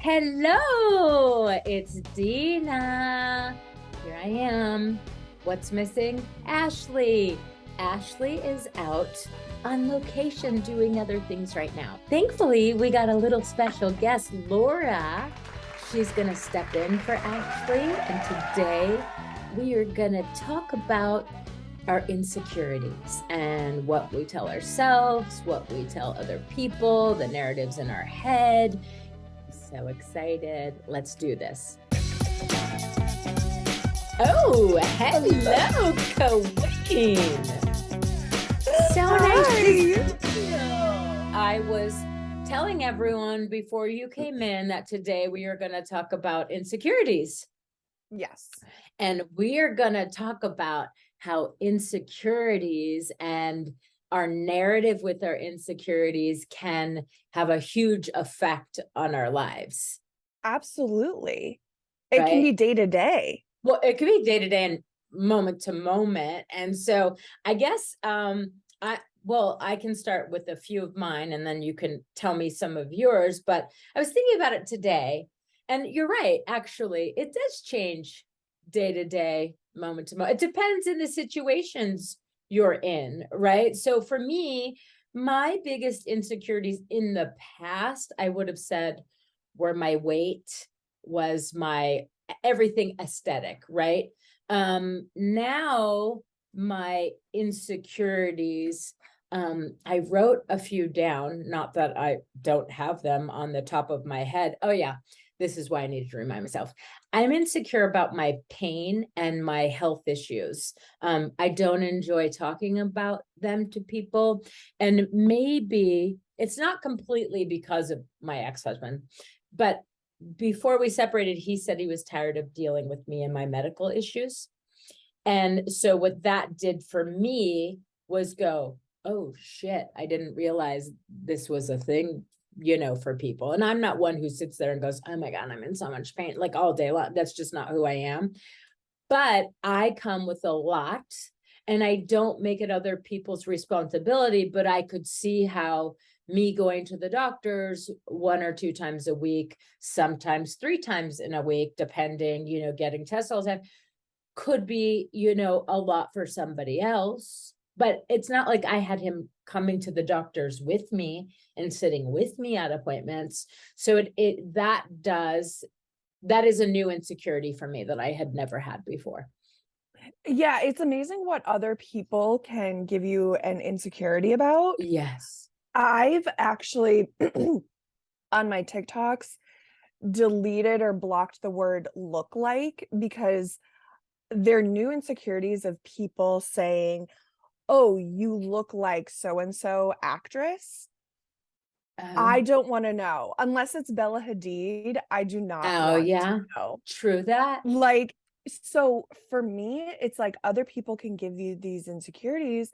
Hello, it's Dena. Here I am. What's missing? Ashley. Ashley is out on location doing other things right now. Thankfully, we got a little special guest, Laura. She's going to step in for Ashley. And today we are going to talk about our insecurities and what we tell ourselves, what we tell other people, the narratives in our head. So excited. Let's do this. Oh, hello, Queen. So nice. I was telling everyone before you came in that today we are going to talk about insecurities. Yes. And we are going to talk about how insecurities and our narrative with our insecurities can have a huge effect on our lives. Absolutely. It can be day to day. Well, it could be day to day and moment to moment. And so I guess I can start with a few of mine and then you can tell me some of yours. But I was thinking about it today, and you're right, actually, it does change day to day, moment to moment. It depends in the situations you're in, right? So for me, my biggest insecurities in the past, I would have said, were my weight, was my everything aesthetic, right? Now my insecurities, I wrote a few down, not that I don't have them on the top of my head. Oh yeah, this is why I needed to remind myself. I'm insecure about my pain and my health issues. I don't enjoy talking about them to people. And maybe it's not completely because of my ex-husband, but before we separated, he said he was tired of dealing with me and my medical issues. And so what that did for me was go, oh shit, I didn't realize this was a thing, for people. And I'm not one who sits there and goes, oh my God, I'm in so much pain, like all day long. That's just not who I am. But I come with a lot, and I don't make it other people's responsibility, but I could see how me going to the doctors 1 or 2 times a week, sometimes 3 times in a week, depending, getting tests all the time, could be, a lot for somebody else. But it's not like I had him coming to the doctors with me and sitting with me at appointments. So that is a new insecurity for me that I had never had before. Yeah, it's amazing what other people can give you an insecurity about. Yes. I've actually, on my TikToks, deleted or blocked the word look like, because they're new insecurities of people saying, oh, you look like so-and-so actress. I don't want to know. Unless it's Bella Hadid, I do not want to know. True that. Like, so for me, it's like other people can give you these insecurities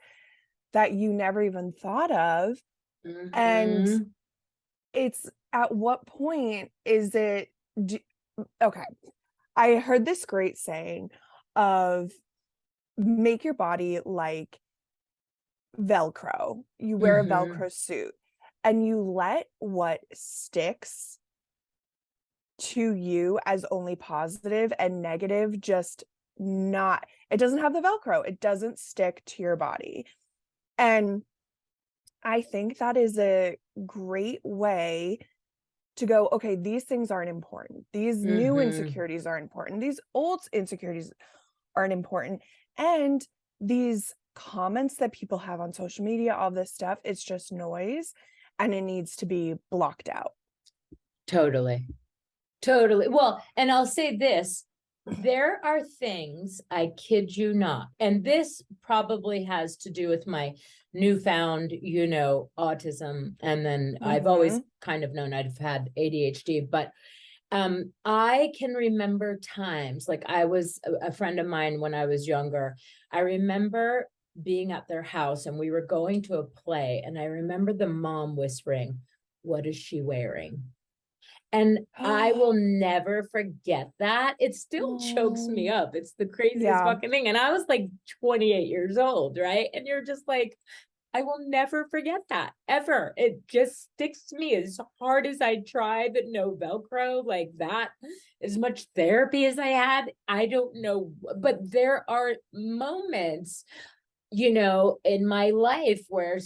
that you never even thought of. And it's, at what point is it, okay. I heard this great saying of make your body like Velcro. You wear a Velcro suit and you let what sticks to you as only positive and negative just not, it doesn't have the Velcro. It doesn't stick to your body. And I think that is a great way to go, okay, these things aren't important. These new insecurities aren't important. These old insecurities aren't important. And these comments that people have on social media, all this stuff, it's just noise and it needs to be blocked out. Totally. Well, and I'll say this, there are things, I kid you not, and this probably has to do with my newfound, autism. And then I've always kind of known I've had ADHD, but I can remember times, like I was a friend of mine when I was younger. I remember being at their house and we were going to a play, and I remember the mom whispering, "What is she wearing?" And I will never forget that. It still chokes me up. It's the craziest fucking thing. And I was like 28 years old, right? And you're just like, I will never forget that ever. It just sticks to me as hard as I tried, but no Velcro like that. As much therapy as I had, I don't know, but there are moments, in my life where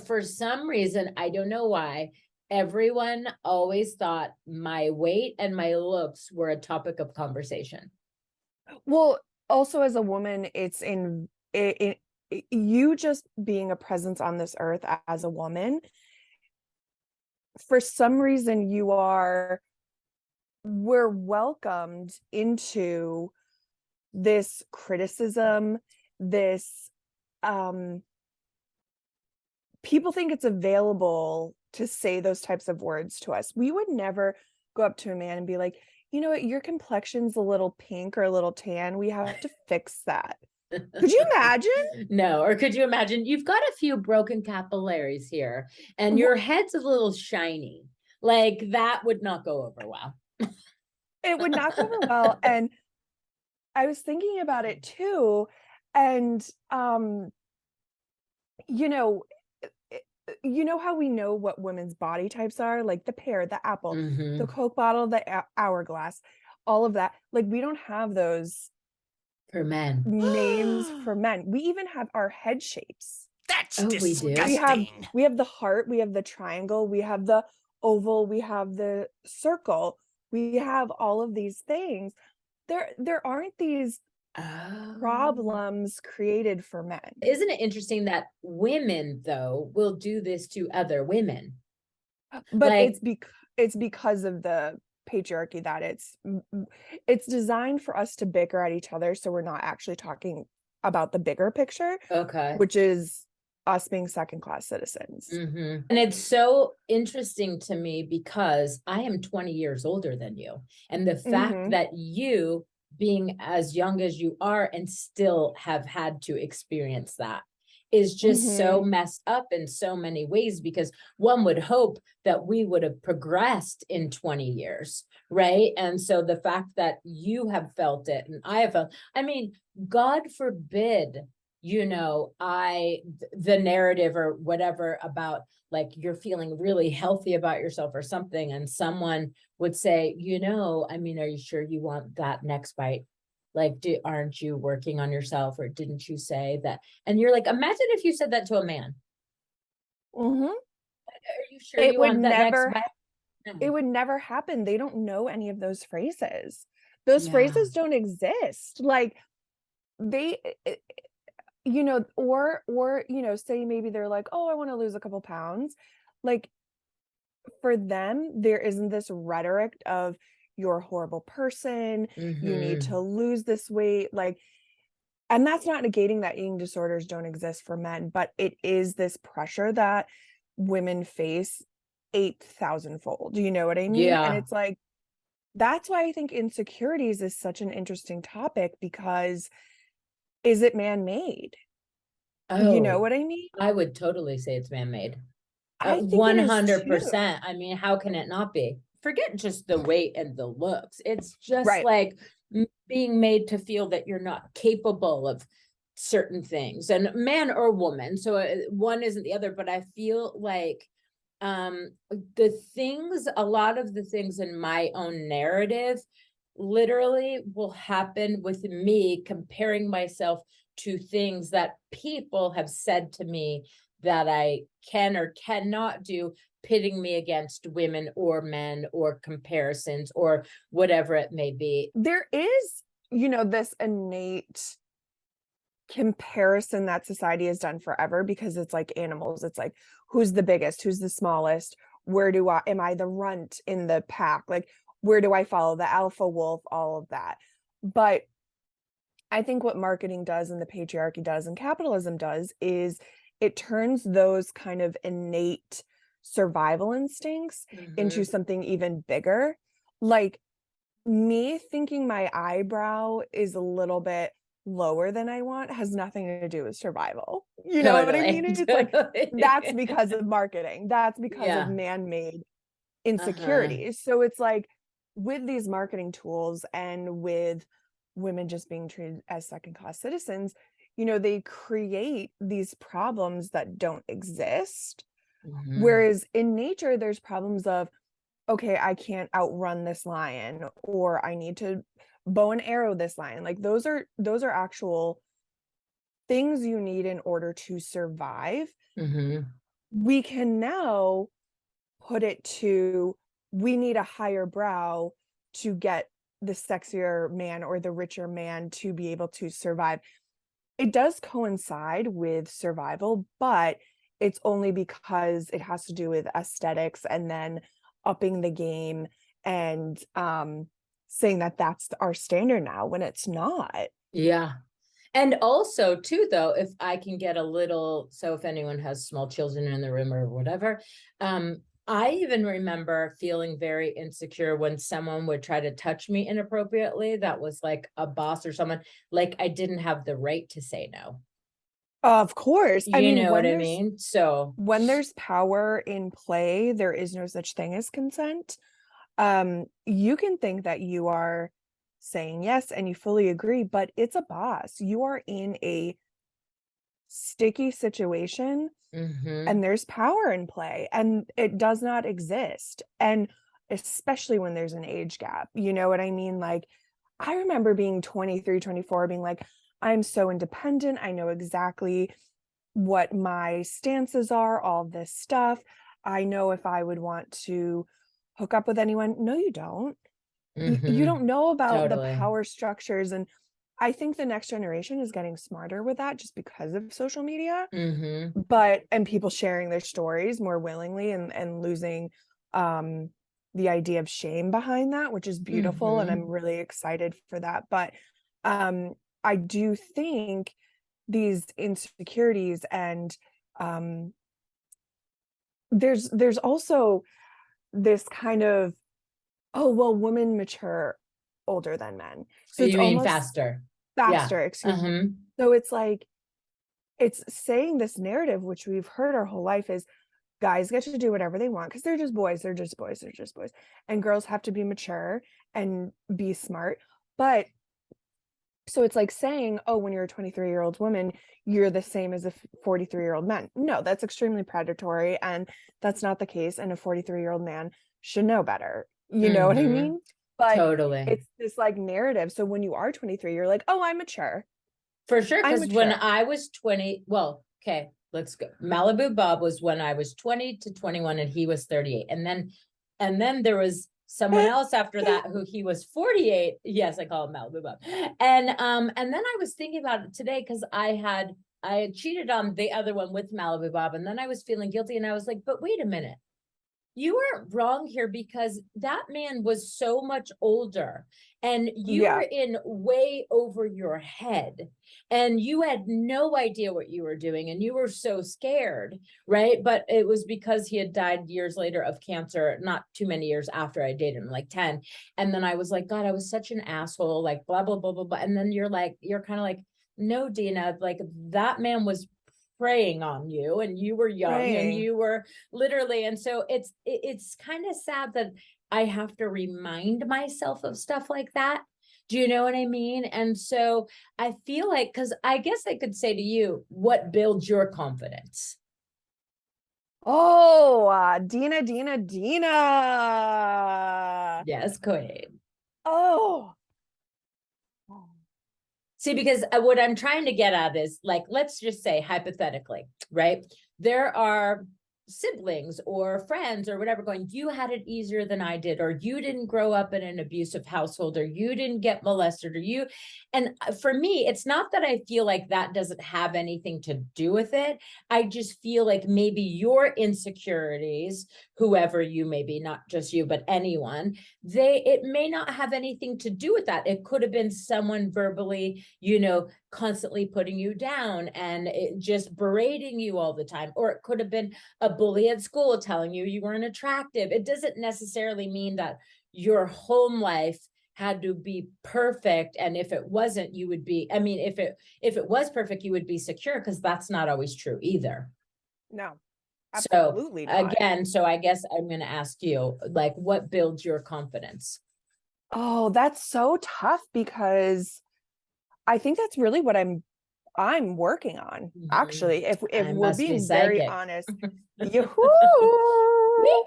for some reason, I don't know why, everyone always thought my weight and my looks were a topic of conversation. Well, also as a woman, it's you just being a presence on this earth as a woman. For some reason, we're welcomed into this criticism, this people think it's available to say those types of words to us. We would never go up to a man and be like, you know what, your complexion's a little pink or a little tan. We have to fix that. Could you imagine? No, or could you imagine you've got a few broken capillaries here and your head's a little shiny. Like that would not go over well. It would not go over well. And I was thinking about it too. And you know, you know how we know what women's body types are, like the pear, the apple, the Coke bottle, the hourglass, all of that. Like we don't have those for men names for men. We even have our head shapes. That's disgusting. We have the heart, we have the triangle, we have the oval, we have the circle. We have all of these things. There aren't these problems created for men. Isn't it interesting that women though will do this to other women? But it's because of the patriarchy that it's designed for us to bicker at each other, so we're not actually talking about the bigger picture, which is us being second-class citizens. And it's so interesting to me because I am 20 years older than you, and the fact that you being as young as you are and still have had to experience that is just so messed up in so many ways, because one would hope that we would have progressed in 20 years, right? And so the fact that you have felt it and I have felt, I mean, God forbid, the narrative or whatever about like you're feeling really healthy about yourself or something, and someone would say, I mean, are you sure you want that next bite? Like, aren't you working on yourself, or didn't you say that? And you're like, imagine if you said that to a man. Are you sure you want that next bite? It would never happen. They don't know any of those phrases. Those phrases don't exist. Like they, or say maybe they're like, oh, I want to lose a couple pounds. Like for them, there isn't this rhetoric of you're a horrible person, you need to lose this weight. Like, and that's not negating that eating disorders don't exist for men, but it is this pressure that women face 8,000-fold. Do you know what I mean? Yeah. And it's like, that's why I think insecurities is such an interesting topic, because is it man-made? You know what I mean? I would totally say it's man-made. I think 100%. I mean, how can it not be? Forget just the weight and the looks. It's just like being made to feel that you're not capable of certain things, and man or woman. So one isn't the other, but I feel like a lot of the things in my own narrative literally will happen with me comparing myself to things that people have said to me that I can or cannot do, pitting me against women or men or comparisons or whatever it may be. There is, this innate comparison that society has done forever, because it's like animals. It's like, who's the biggest? Who's the smallest? Am I the runt in the pack? Like, where do I follow the alpha wolf? All of that. But I think what marketing does and the patriarchy does and capitalism does is it turns those kind of innate survival instincts into something even bigger. Like me thinking my eyebrow is a little bit lower than I want has nothing to do with survival. You know what I mean? It's like, that's because of marketing. That's because of man-made insecurities. So it's like, with these marketing tools and with women just being treated as second-class citizens, they create these problems that don't exist. Mhm. Whereas in nature, there's problems of, okay, I can't outrun this lion, or I need to bow and arrow this lion. Like those are actual things you need in order to survive. Mhm. We can now put it to, we need a higher brow to get the sexier man or the richer man to be able to survive. It does coincide with survival, but it's only because it has to do with aesthetics and then upping the game and saying that that's our standard now when it's not. Yeah. And also too, though, if I can get a little, so if anyone has small children in the room or whatever, I even remember feeling very insecure when someone would try to touch me inappropriately. That was like a boss or someone, like I didn't have the right to say no. Of course. I You mean, know what I mean? So, when there's power in play, there is no such thing as consent. You can think that you are saying yes and you fully agree, but it's a boss. You are in a sticky situation mhm. and there's power in play and it does not exist. And especially when there's an age gap, you know what I mean? Like, I remember being 23, 24, being like, I'm so independent. I know exactly what my stances are, all this stuff. I know if I would want to hook up with anyone. No, you don't. You don't Mhm. know about the Totally. power structures. And I think the next generation is getting smarter with that just because of social media, Mhm. and people sharing their stories more willingly and losing um the idea of shame behind that, which is beautiful, and I'm Mhm. really excited for that. But um I do think these insecurities and um there's also this kind of, oh well, women mature older than men, so it's You mean almost faster? Yeah. faster, excuse me. Uh-huh. So it's like, it's saying this narrative which we've heard our whole life is guys get to do whatever they want because they're just boys, they're just boys, they're just boys, and girls have to be mature and be smart. But so it's like saying, oh, when you're a 23-year-old woman, you're the same as a 43-year-old man. No, that's extremely predatory, and that's not the case. And a 43-year-old man should know better. You know what I Mhm. mean? But Totally. it's this like narrative. So when you are 23, you're like, oh, I'm mature. For sure, I'm because when mature. I was 20, well, okay, let's go. Malibu Bob was when I was 20 to 21 and he was 38. And then there was someone else after that who he was 48. Yes, I call him Malibu Bob. And then I was thinking about it today because I had cheated on the other one with Malibu Bob, and then I was feeling guilty and I was like, but wait a minute. You weren't wrong here because that man was so much older and you were Yeah. in way over your head and you had no idea what you were doing and you were so scared, right? But it was because he had died years later of cancer, not too many years after I dated him, like 10. And then I was like, God, I was such an asshole, like blah, blah, blah, blah, blah. And then you're kind of like, no, Dena, like that man was preying on you and you were young and Praying. you were literally, and so it's kind of sad that I have to remind myself of stuff like that. Do you know what I mean? And so I feel like, because I guess I could say to you, what builds your confidence? Oh, Dena, Dena, Dena. Yes, Queen. Oh. See, because what I'm trying to get at is like, let's just say hypothetically, right? There are siblings or friends or whatever going, you had it easier than I did, or you didn't grow up in an abusive household, or you didn't get molested, or you. And for me, it's not that I feel like that doesn't have anything to do with it. I just feel like maybe your insecurities, whoever you may be, not just you, but anyone, it may not have anything to do with that. It could have been someone verbally, constantly putting you down and just berating you all the time. Or it could have been a bully at school telling you weren't attractive. It doesn't necessarily mean that your home life had to be perfect. And if it wasn't, you would be, I mean, if it was perfect, you would be secure, because that's not always true either. No, So absolutely not. again, so I guess I'm going to ask you, like, what builds your confidence? Oh, that's so tough because I think that's really what I'm I'm working on, actually, if I we're must be being very psychic. honest. Yoo-hoo!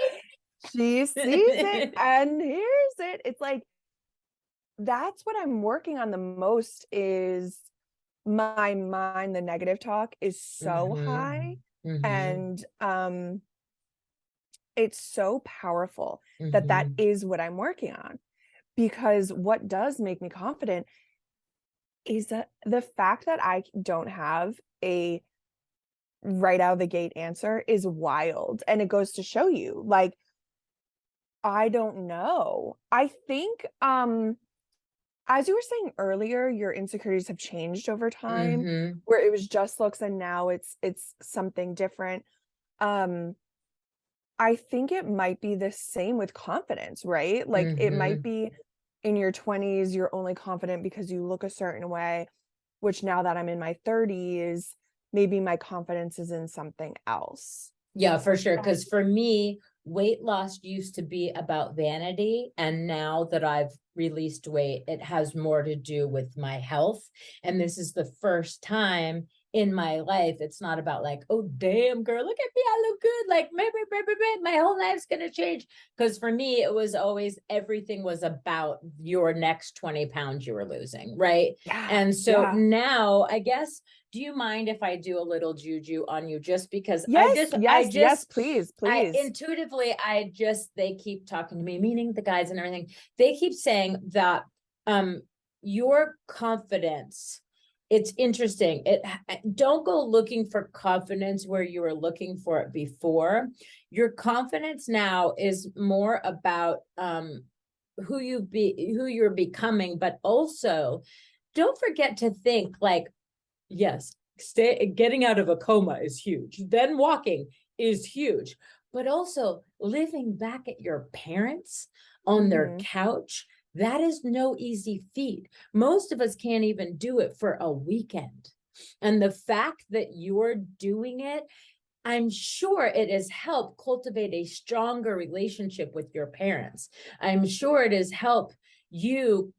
She sees it and hears it. It's like, that's what I'm working on the most is my mind, the negative talk is so high. And it's so powerful that is what I'm working on. Because what does make me confident is that the fact that I don't have a right out of the gate answer is wild. And it goes to show you, like, I don't know. I think, as you were saying earlier, your insecurities have changed over time, where it was just looks and now it's something different. Um, I think it might be the same with confidence, right? Like, it might be in your 20s, you're only confident because you look a certain way, which now that I'm in my 30s, maybe my confidence is in something else. Yeah, for sure. Because for me, weight loss used to be about vanity. And now that I've released weight, it has more to do with my health. And this is the first time in my life, it's not about like, oh, damn, girl, look at me, I look good. Like, my whole life's going to change. Because for me, it was always, everything was about your next 20 pounds you were losing. Right. Yeah. And so now, I guess, do you mind if I do a little juju on you just because yes, please. Intuitively, they keep talking to me, meaning the guys and everything. They keep saying that your confidence, it's interesting. Don't go looking for confidence where you were looking for it before. Your confidence now is more about who you're becoming, but also don't forget to think like, yes, getting out of a coma is huge. Then walking is huge, but also living back at your parents on their couch, that is no easy feat. Most of us can't even do it for a weekend. And the fact that you're doing it, I'm sure it has helped cultivate a stronger relationship with your parents. I'm sure it has helped you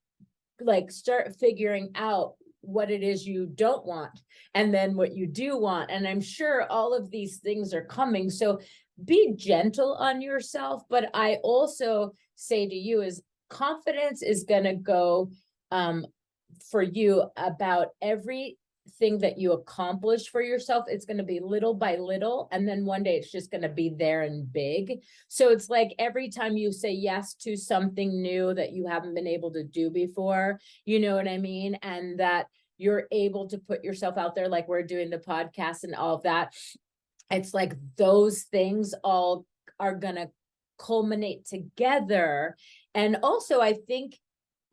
like start figuring out what it is you don't want and then what you do want. And I'm sure all of these things are coming. So be gentle on yourself. But I also say to you is confidence is going to go for you about everything that you accomplish for yourself. It's going to be little by little. And then one day it's just going to be there and big. So it's like every time you say yes to something new that you haven't been able to do before, you know what I mean? And that you're able to put yourself out there, like we're doing the podcast and all of that. It's like those things all are going to culminate together. And also, I think,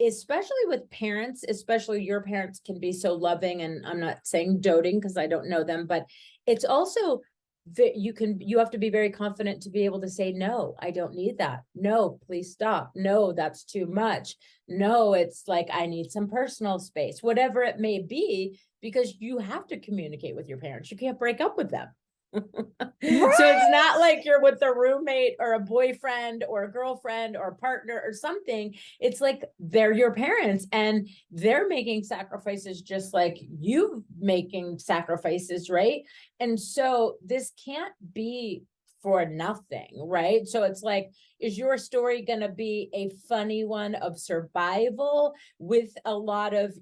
especially with parents, especially your parents can be so loving, and I'm not saying doting because I don't know them, but it's also that you have to be very confident to be able to say, no, I don't need that. No, please stop. No, that's too much. No, it's like, I need some personal space, whatever it may be, because you have to communicate with your parents. You can't break up with them. Right? So it's not like you're with a roommate or a boyfriend or a girlfriend or a partner or something. It's like they're your parents and they're making sacrifices just like you making sacrifices, right? And so this can't be for nothing, right? So it's like, is your story going to be a funny one of survival with a lot of,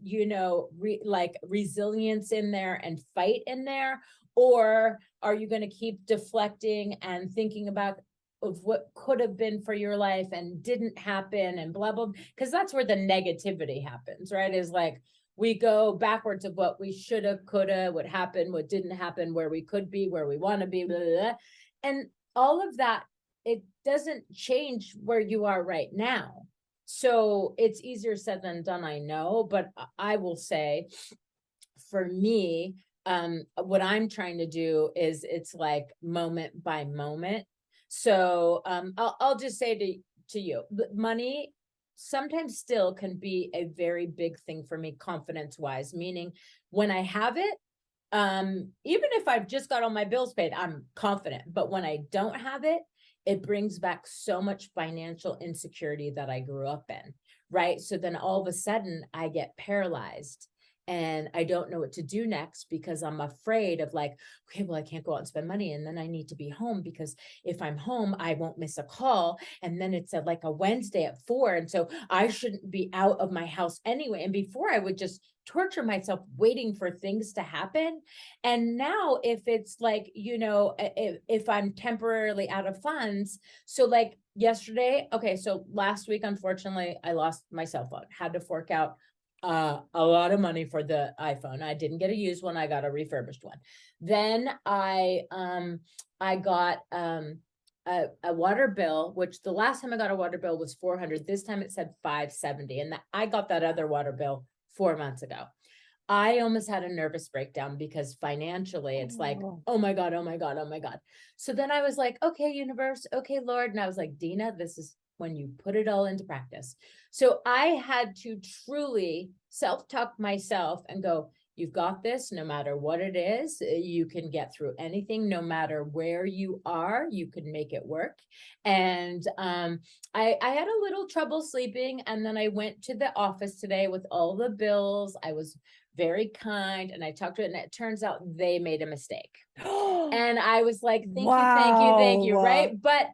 like resilience in there and fight in there? Or are you going to keep deflecting and thinking about of what could have been for your life and didn't happen and blah, blah, because that's where the negativity happens, right? Is like, we go backwards of what we shoulda, coulda, what happened, what didn't happen, where we could be, where we want to be, blah, blah, blah. And all of that, it doesn't change where you are right now. So it's easier said than done, I know, but I will say for me, what I'm trying to do is it's like moment by moment. So I'll just say to you, money sometimes still can be a very big thing for me, confidence wise, meaning when I have it, even if I've just got all my bills paid, I'm confident. But when I don't have it, it brings back so much financial insecurity that I grew up in, right? So then all of a sudden I get paralyzed. and I don't know what to do next because I'm afraid of like, okay, well, I can't go out and spend money. And then I need to be home because if I'm home, I won't miss a call. And then it's like a Wednesday at 4. And so I shouldn't be out of my house anyway. And before I would just torture myself waiting for things to happen. And now if it's like, if I'm temporarily out of funds, so like yesterday, okay, so last week, unfortunately, I lost my cell phone, had to fork out a lot of money for the iPhone. I didn't get a used one. I got a refurbished one. Then I got a water bill, which the last time I got a water bill was 400. This time it said 570. And I got that other water bill 4 months ago. I almost had a nervous breakdown because financially it's like, oh my God, oh my God, oh my God. So then I was like, okay, universe, okay, Lord. And I was like, Dena, this is when you put it all into practice. So I had to truly self-talk myself and go, you've got this, no matter what it is, you can get through anything, no matter where you are, you can make it work. And I had a little trouble sleeping. And then I went to the office today with all the bills. I was very kind and I talked to it, and it turns out they made a mistake. And I was like, thank you, thank you, thank you. Right. But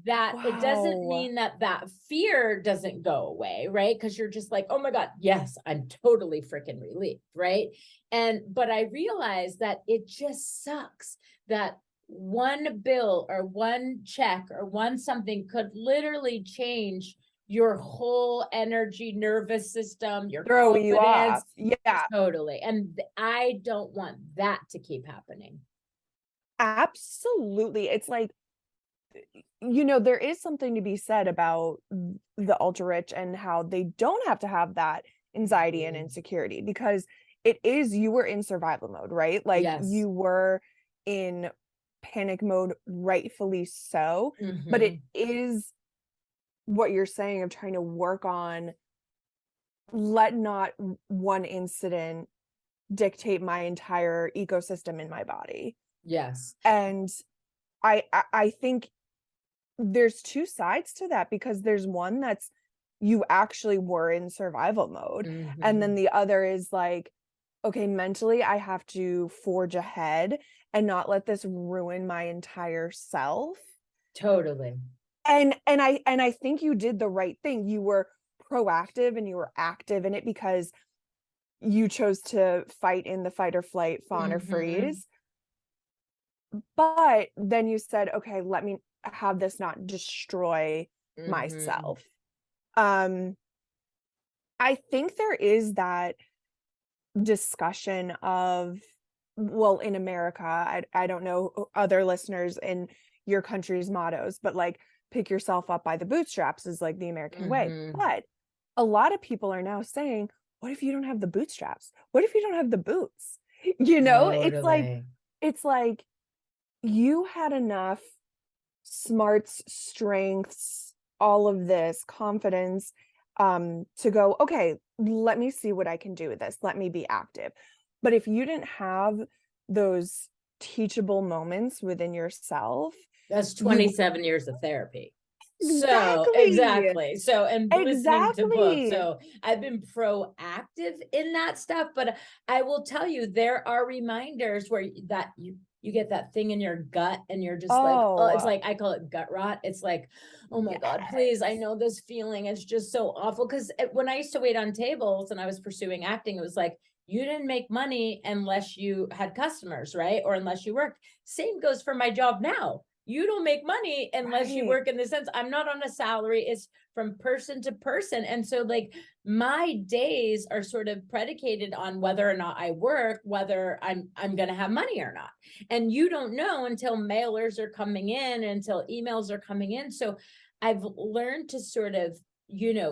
that it doesn't mean that fear doesn't go away, right? Because you're just like, oh my God, yes, I'm totally freaking relieved, right? But I realized that it just sucks that one bill or one check or one something could literally change your whole energy, nervous system, your throw you off. confidence. Yeah, Totally. And I don't want that to keep happening. absolutely. It's like, there is something to be said about the ultra rich and how they don't have to have that anxiety and insecurity, because you were in survival mode, right? Like Yes. you were in panic mode, rightfully so. But it is what you're saying of trying to work on, let not one incident dictate my entire ecosystem in my body. Yes. And I think there's two sides to that, because there's one that's you actually were in survival mode. And then the other is like, okay, mentally I have to forge ahead and not let this ruin my entire self. Totally. And I think you did the right thing. You were proactive and you were active in it because you chose to fight in the fight or flight, fawn or freeze. But then you said, okay, let me have this not destroy myself. I think there is that discussion of, well, in America, I don't know other listeners in your country's mottos, but like pick yourself up by the bootstraps is like the American way. But a lot of people are now saying, what if you don't have the bootstraps? What if you don't have the boots? Totally. It's like you had enough smarts, strengths, all of this confidence to go, okay, let me see what I can do with this. Let me be active. But if you didn't have those teachable moments within yourself, that's 27 years of therapy. Exactly. So exactly. So, and listening to books. Exactly. So I've been proactive in that stuff, but I will tell you, there are reminders where you get that thing in your gut and you're just like, oh, it's like, I call it gut rot. It's like, oh my God, please. I know this feeling. It's just so awful. Cause when I used to wait on tables and I was pursuing acting, it was like, you didn't make money unless you had customers, right? Or unless you worked. Same goes for my job now. You don't make money unless you work, in the sense I'm not on a salary. It's from person to person. And so like my days are sort of predicated on whether or not I work, whether I'm going to have money or not. And you don't know until mailers are coming in, until emails are coming in. So I've learned to sort of,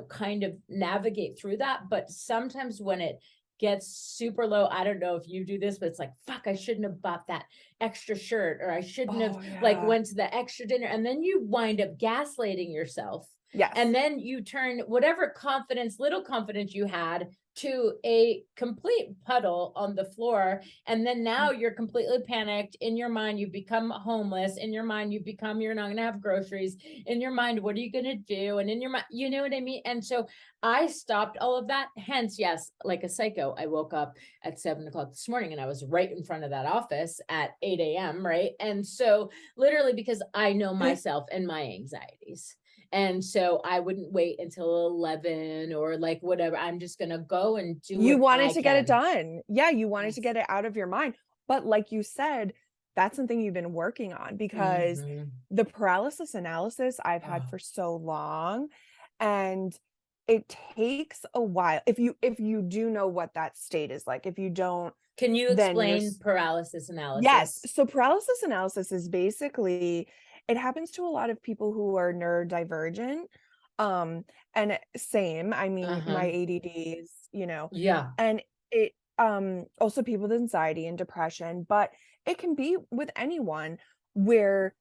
kind of navigate through that. But sometimes when it gets super low, I don't know if you do this, but it's like, fuck, I shouldn't have bought that extra shirt, or I shouldn't have like went to the extra dinner. And then you wind up gaslighting yourself Yes. And then you turn whatever confidence, little confidence you had, to a complete puddle on the floor. And then now you're completely panicked. In your mind, you become homeless. In your mind, you become, you're not going to have groceries. In your mind, what are you going to do? And in your mind, you know what I mean? And so I stopped all of that. Hence, yes, like a psycho, I woke up at 7 o'clock this morning and I was right in front of that office at 8 a.m. Right. And so literally, because I know myself and my anxieties. And so I wouldn't wait until 11 or like whatever. I'm just going to go and do You what wanted I to get it can. done. Yeah, you wanted to Yes. get it out of your mind. But like you said, that's something you've been working on, because the paralysis analysis I've had for so long, and it takes a while. If you do know what that state is like, if you don't, Can you then explain paralysis yes. analysis? So paralysis analysis is basically, it happens to a lot of people who are neurodivergent. And same, I mean, my ADD is, Yeah. and it, also people with anxiety and depression, but it can be with anyone where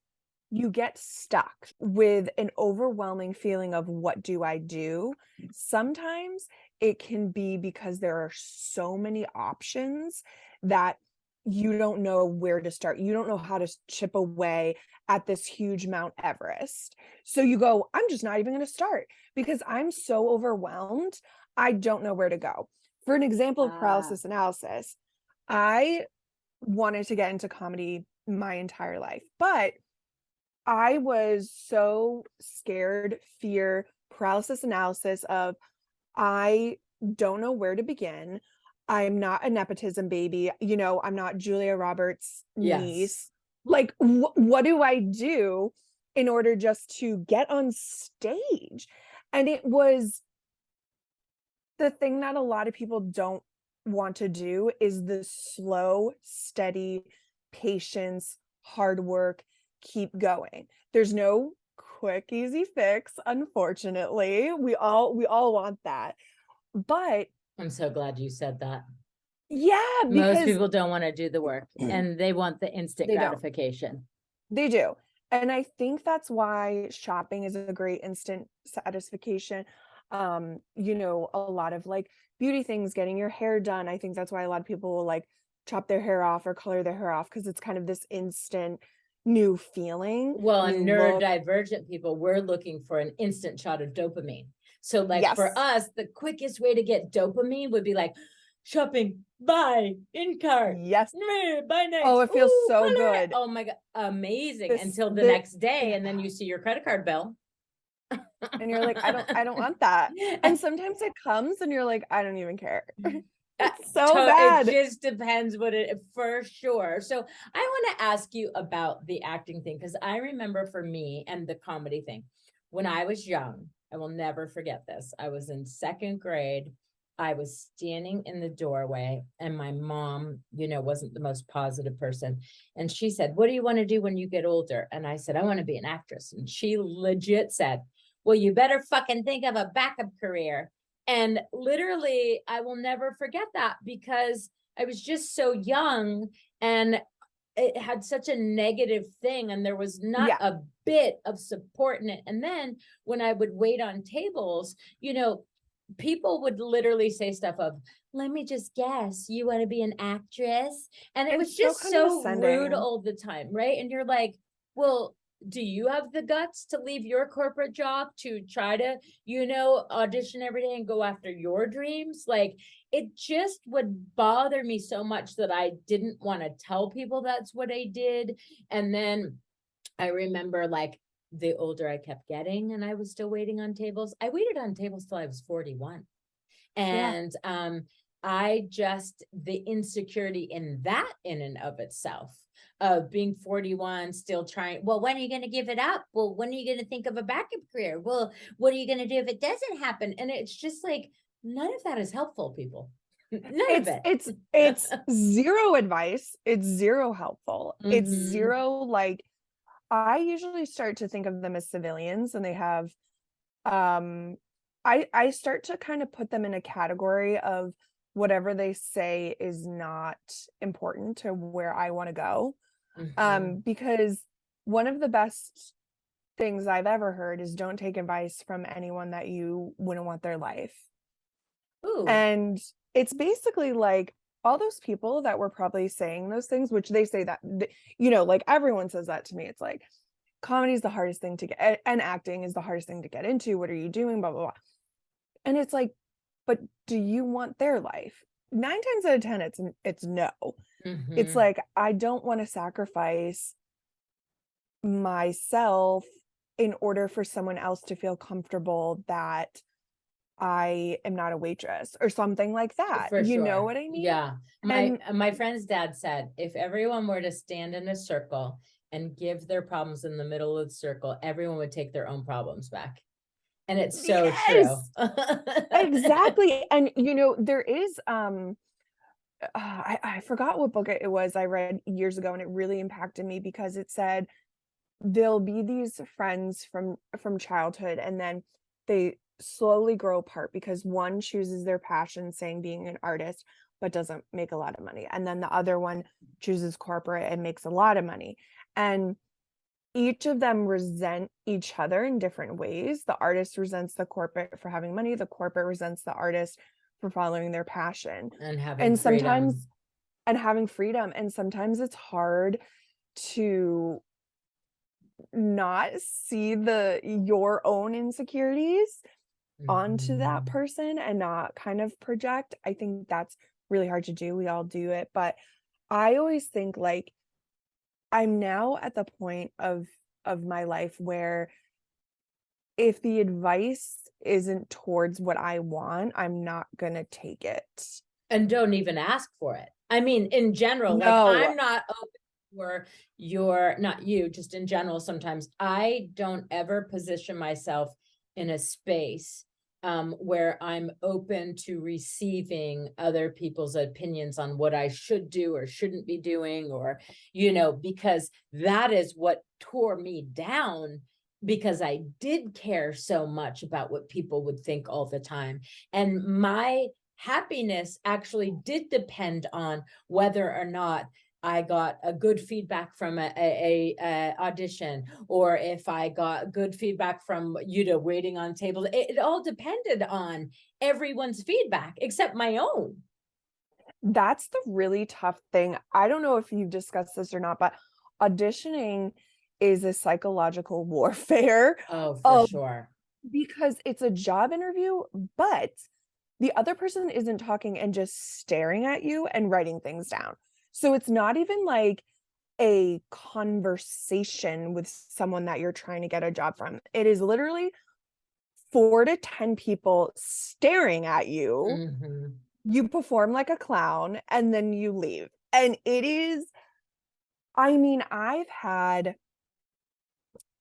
you get stuck with an overwhelming feeling of what do I do? Sometimes it can be because there are so many options that you don't know where to start. You don't know how to chip away at this huge Mount Everest. So you go, I'm just not even going to start because I'm so overwhelmed. I don't know where to go. For an example of paralysis analysis, I wanted to get into comedy my entire life, but I was so scared, fear, paralysis analysis of, I don't know where to begin. I'm not a nepotism baby. I'm not Julia Roberts' niece. Yes. Like, what do I do in order just to get on stage? And it was the thing that a lot of people don't want to do, is the slow, steady patience, hard work, keep going. There's no quick, easy fix, unfortunately. We all want that. But I'm so glad you said that. yeah, Most because people don't want to do the work and they want the instant they don't. gratification. They do. And I think that's why shopping is a great instant satisfaction. A lot of like beauty things, getting your hair done. I think that's why a lot of people will like chop their hair off or color their hair off, because it's kind of this instant new feeling, Well, new and look. neurodivergent people, we're looking for an instant shot of dopamine. So like for Yes. us, the quickest way to get dopamine would be like shopping, buy, in cart, Yes. buy next. Oh, it feels Ooh, so color it. good. Oh my God, amazing. This Until the the next day, and then you see your credit card bill. And you're like, I don't want that. And sometimes it comes and you're like, I don't even care. It's so It bad. just depends what it, for sure. So I want to ask you about the acting thing, because I remember for me and the comedy thing, when I was young, I will never forget this. I was in second grade. I was standing in the doorway and my mom, wasn't the most positive person. And she said, what do you want to do when you get older? And I said, I want to be an actress. And she legit said, well, you better fucking think of a backup career. And literally, I will never forget that, because I was just so young and it had such a negative thing, and there was not Yeah. a bit of support in it. And then when I would wait on tables, people would literally say stuff of, let me just guess, you want to be an actress? And it was It's so just so rude condescending. all the time, right? And you're like, well, do you have the guts to leave your corporate job to try to, audition every day and go after your dreams? Like, it just would bother me so much that I didn't want to tell people that's what I did. And then I remember, like, the older I kept getting and I was still waiting on tables. I waited on tables till I was 41. Yeah. And the insecurity in that, in and of itself, of being 41, still trying, well, when are you going to give it up? Well, when are you going to think of a backup career? Well, what are you going to do if it doesn't happen? And it's just like, none of that is helpful, people. None of it. It's zero advice. It's zero helpful. It's zero, like, I usually start to think of them as civilians, and they have, I start to kind of put them in a category of whatever they say is not important to where I want to go. Because one of the best things I've ever heard is don't take advice from anyone that you wouldn't want their life. Ooh. And it's basically like all those people that were probably saying those things, which they say that, you know, like everyone says that to me. It's like, comedy is the hardest thing to get, and acting is the hardest thing to get into. What are you doing? Blah, blah, blah. And it's like, but do you want their life? 9 times out of 10, it's no. It's like, I don't want to sacrifice myself in order for someone else to feel comfortable that I am not a waitress or something like that. For You know sure. what I mean? Yeah. And My friend's dad said, if everyone were to stand in a circle and give their problems in the middle of the circle, everyone would take their own problems back. And it's so true. yes, exactly. And you know, there is I forgot what book it was I read years ago, and it really impacted me because it said there'll be these friends from childhood, and then they slowly grow apart because one chooses their passion, saying being an artist, but doesn't make a lot of money, and then the other one chooses corporate and makes a lot of money. And each of them resent each other in different ways. The artist resents the corporate for having money, the corporate resents the artist for following their passion. And having And sometimes freedom. and having freedom, and sometimes it's hard to not see your own insecurities onto that person and not kind of project. I think that's really hard to do. We all do it, but I always think like I'm now at the point of my life where if the advice isn't towards what I want, I'm not gonna take it. And don't even ask for it. I mean, in general, like No. I'm not open for not you, just in general, sometimes I don't ever position myself in a space where I'm open to receiving other people's opinions on what I should do or shouldn't be doing, or, you know, because that is what tore me down, because I did care so much about what people would think all the time. And my happiness actually did depend on whether or not I got a good feedback from a audition, or if I got good feedback from, you know, waiting on tables. It all depended on everyone's feedback except my own. That's the really tough thing. I don't know if you've discussed this or not, but auditioning is a psychological warfare. Oh, for Um, sure. because it's a job interview, but the other person isn't talking and just staring at you and writing things down. So it's not even like a conversation with someone that you're trying to get a job from. It is literally 4 to 10 people staring at you. You perform like a clown and then you leave. And it is, I mean, I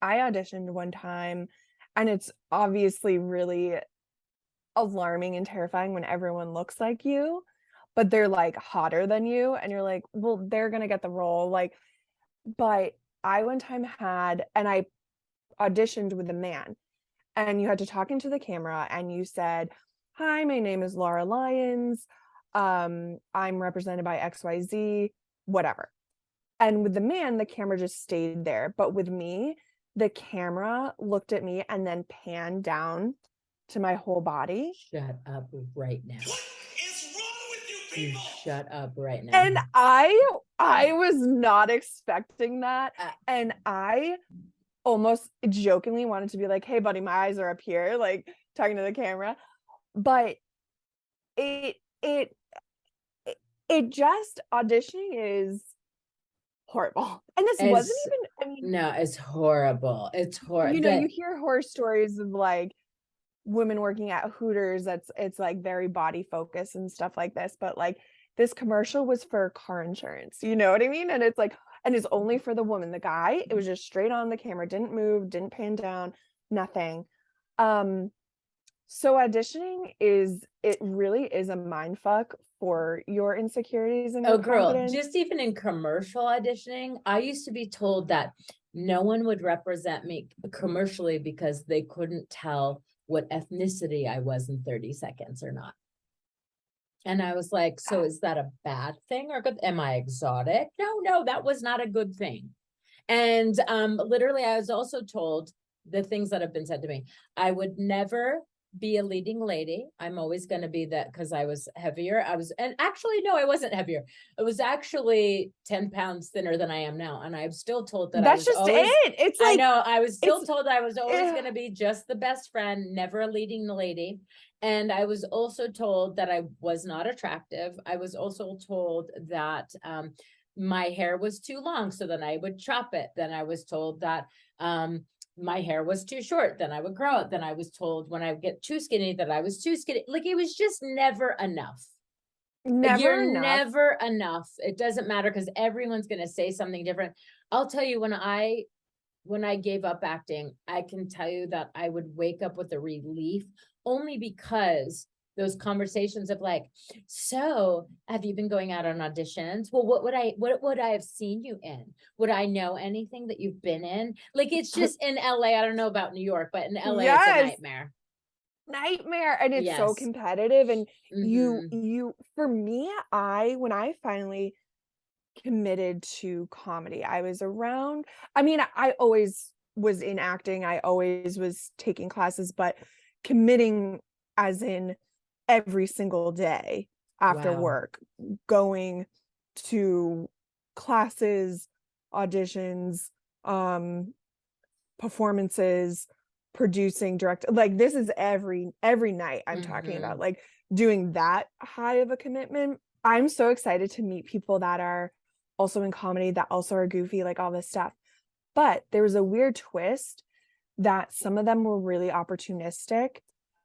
auditioned one time, and it's obviously really alarming and terrifying when everyone looks like you, but they're like hotter than you. And you're like, well, they're going to get the role. Like, but I one time I auditioned with a man, and you had to talk into the camera and you said, hi, my name is Laura Lyons. I'm represented by XYZ, whatever. And with the man, the camera just stayed there. But with me, the camera looked at me and then panned down to my whole body. Shut up right now. What is wrong with you people? You shut up right now. And I was not expecting that. And I almost jokingly wanted to be like, hey buddy, my eyes are up here, like talking to the camera. But it just, auditioning is horrible. And this wasn't even, I mean, no, it's horrible. It's horrible. you know, you hear horror stories of like women working at Hooters, it's like very body focused and stuff like this, but like this commercial was for car insurance, you know what I mean? And it's like, and it's only for the woman. The guy, it was just straight on the camera, didn't move, didn't pan down, nothing. So auditioning it really is a mind fuck for your insecurities and your confidence. Just even in commercial auditioning, I used to be told that no one would represent me commercially because they couldn't tell what ethnicity I was in 30 seconds or not. And I was like, so is that a bad thing or good? Am I exotic? No, that was not a good thing. And literally, I was also told the things that have been said to me. I would never be a leading lady. I'm always going to be that because I was heavier. And actually, no, I wasn't heavier. I was actually 10 pounds thinner than I am now. And I'm still told that That's just always, it. It's like, I know, I was still told I was always ugh. going to be just the best friend, never a leading lady. And I was also told that I was not attractive. I was also told that my hair was too long, so then I would chop it. Then I was told that my hair was too short, then I would grow it. Then I was told when I would get too skinny that I was too skinny. Like, it was just never enough. You're never enough. It doesn't matter because everyone's going to say something different. I'll tell you, when I gave up acting, I can tell you that I would wake up with a relief, only because those conversations of like, so have you been going out on auditions? Well, what would I have seen you in? Would I know anything that you've been in? Like, it's just in LA. I don't know about New York, but in LA, it's a nightmare. And it's so competitive. And Mhm. you, for me, when I finally committed to comedy, I was around, I mean, I always was in acting. I always was taking classes, but committing as in every single day after Wow. work, going to classes, auditions, performances, producing, direct, like this is every night I'm talking about, like doing that high of a commitment. I'm so excited to meet people that are also in comedy, that also are goofy, like all this stuff. But there was a weird twist that some of them were really opportunistic,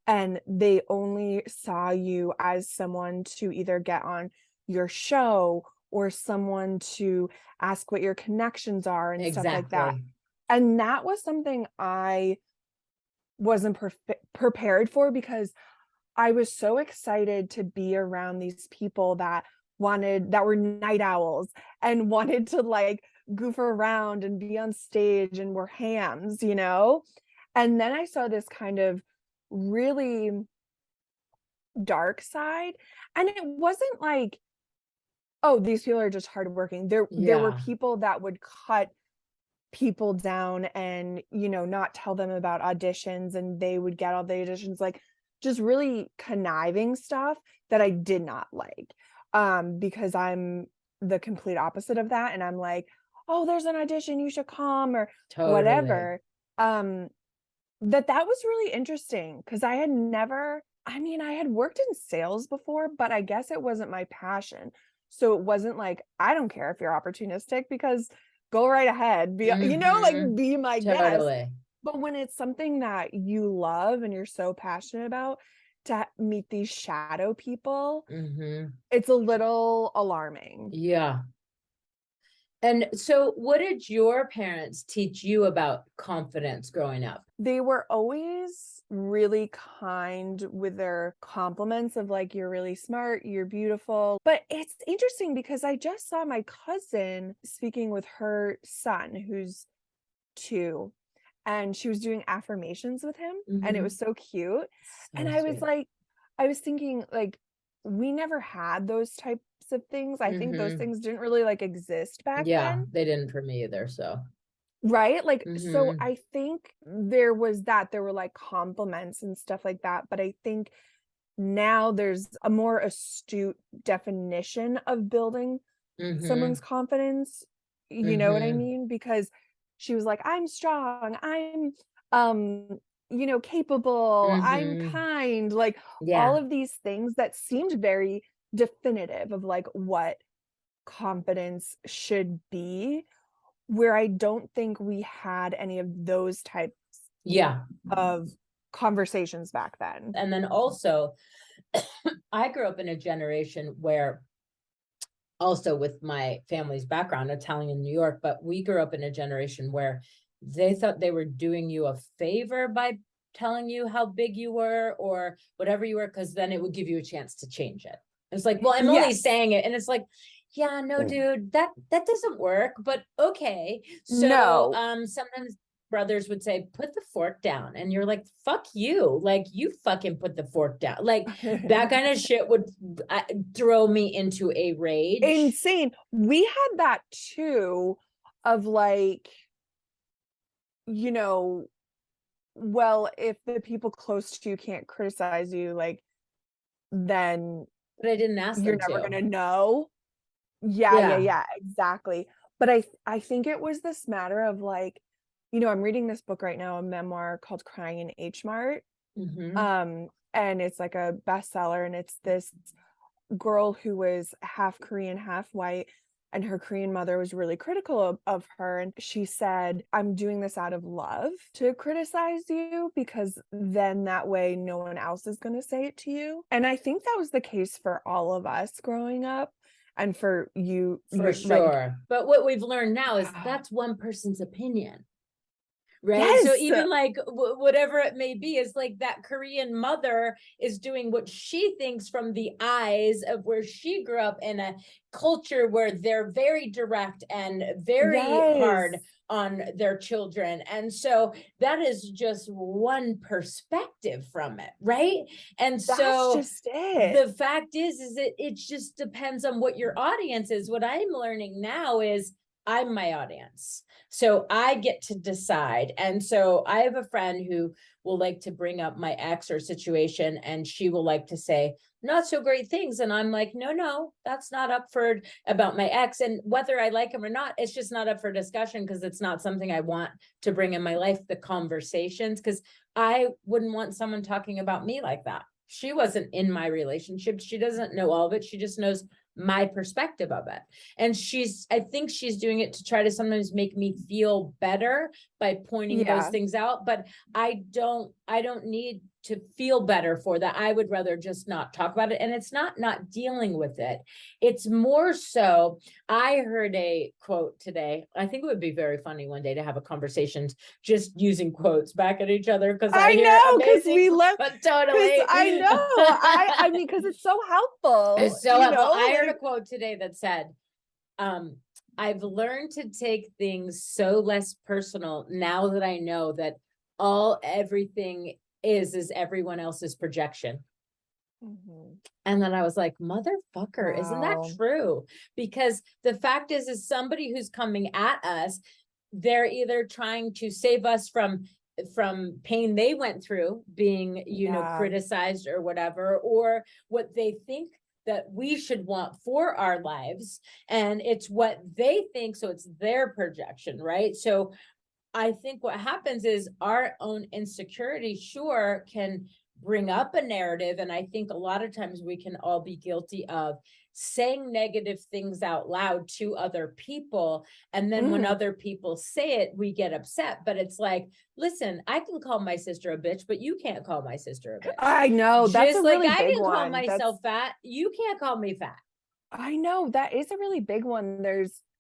and they only saw you as someone to either get on your show or someone to ask what your connections are and stuff like that. And that was something I wasn't prepared for, because I was so excited to be around these people that were night owls and wanted to like goof around and be on stage and were hams, you know? And then I saw this kind of really dark side, and it wasn't like, oh, these people are just hardworking. There were people that would cut people down and, you know, not tell them about auditions, and they would get all the auditions, like just really conniving stuff that I did not like, because I'm the complete opposite of that. And I'm like, oh, there's an audition, you should come, or whatever. That was really interesting, because I had worked in sales before, but I guess it wasn't my passion. So it wasn't like, I don't care if you're opportunistic, because go right ahead, be, you know, like be my guest. But when it's something that you love and you're so passionate about, to meet these shadow people, it's a little alarming. Yeah. And so what did your parents teach you about confidence growing up? They were always really kind with their compliments of like, you're really smart, you're beautiful. But it's interesting because I just saw my cousin speaking with her son, who's 2, and she was doing affirmations with him, and it was so cute. And I was thinking, like, we never had those types of things. I think those things didn't really like exist back then. They didn't for me either. So right, like, so I think there was that, there were like compliments and stuff like that, but I think now there's a more astute definition of building someone's confidence, you know what I mean? Because she was like, I'm strong, I'm you know, capable, I'm kind, like all of these things that seemed very definitive of like what confidence should be, where I don't think we had any of those types of conversations back then. And then also, I grew up in a generation where, also with my family's background, Italian in New York, but we grew up in a generation where they thought they were doing you a favor by telling you how big you were or whatever you were, because then it would give you a chance to change it. It's like, well, I'm only saying it. And it's like, yeah, no, dude, that doesn't work, but okay. So sometimes brothers would say, put the fork down. And you're like, fuck you. Like, you fucking put the fork down. Like, that kind of shit would throw me into a rage. Insane. We had that too, of like, you know, well, if the people close to you can't criticize you, like, then But I didn't ask you're them never to. gonna know. Yeah, yeah, Yeah. yeah, exactly. But I think it was this matter of, like, I'm reading this book right now, a memoir called Crying in H Mart. Hmm. And it's like a bestseller, and it's this girl who was half Korean, half white, and her Korean mother was really critical of her. And she said, I'm doing this out of love to criticize you, because then that way no one else is going to say it to you. And I think that was the case for all of us growing up. And for you, For you're like, sure. But what we've learned now is that's one person's opinion. Right. So yes, even like whatever it may be, is like that Korean mother is doing what she thinks from the eyes of where she grew up in a culture where they're very direct and very yes, hard on their children. And so that is just one perspective from it. Right. And that's so just it. the fact is it just depends on what your audience is. What I'm learning now is I'm my audience. So I get to decide. And so I have a friend who will like to bring up my ex or situation, and she will like to say not so great things. And I'm like, no, that's not up for about my ex. And whether I like him or not, it's just not up for discussion, because it's not something I want to bring in my life, the conversations, because I wouldn't want someone talking about me like that. She wasn't in my relationship. She doesn't know all of it. She just knows my perspective of it. And I think she's doing it to try to sometimes make me feel better by pointing those Yeah. things out. But I don't need to feel better for that. I would rather just not talk about it. And it's not dealing with it. It's more so, I heard a quote today. I think it would be very funny one day to have a conversation just using quotes back at each other, because I I hear know, because amazing, we love, but because totally. I know, I mean, because it's so helpful, It's so helpful. I heard a like, quote today that said, I've learned to take things so less personal now that I know that everything is everyone else's projection. mhm. And then I was like, motherfucker, isn't that Wow. true? Because the fact is somebody who's coming at us, they're either trying to save us from pain they went through being, Yeah. criticized or whatever, or what they think that we should want for our lives. And it's what they think. So it's their projection, right? So I think what happens is our own insecurity, sure, can bring up a narrative. And I think a lot of times we can all be guilty of saying negative things out loud to other people. And then when Mhm. other people say it, we get upset. But it's like, listen, I can call my sister a bitch, but you can't call my sister a bitch. I know, that's a Just like really I big can call one. myself fat, you can't call me fat. I know, that is a really big one.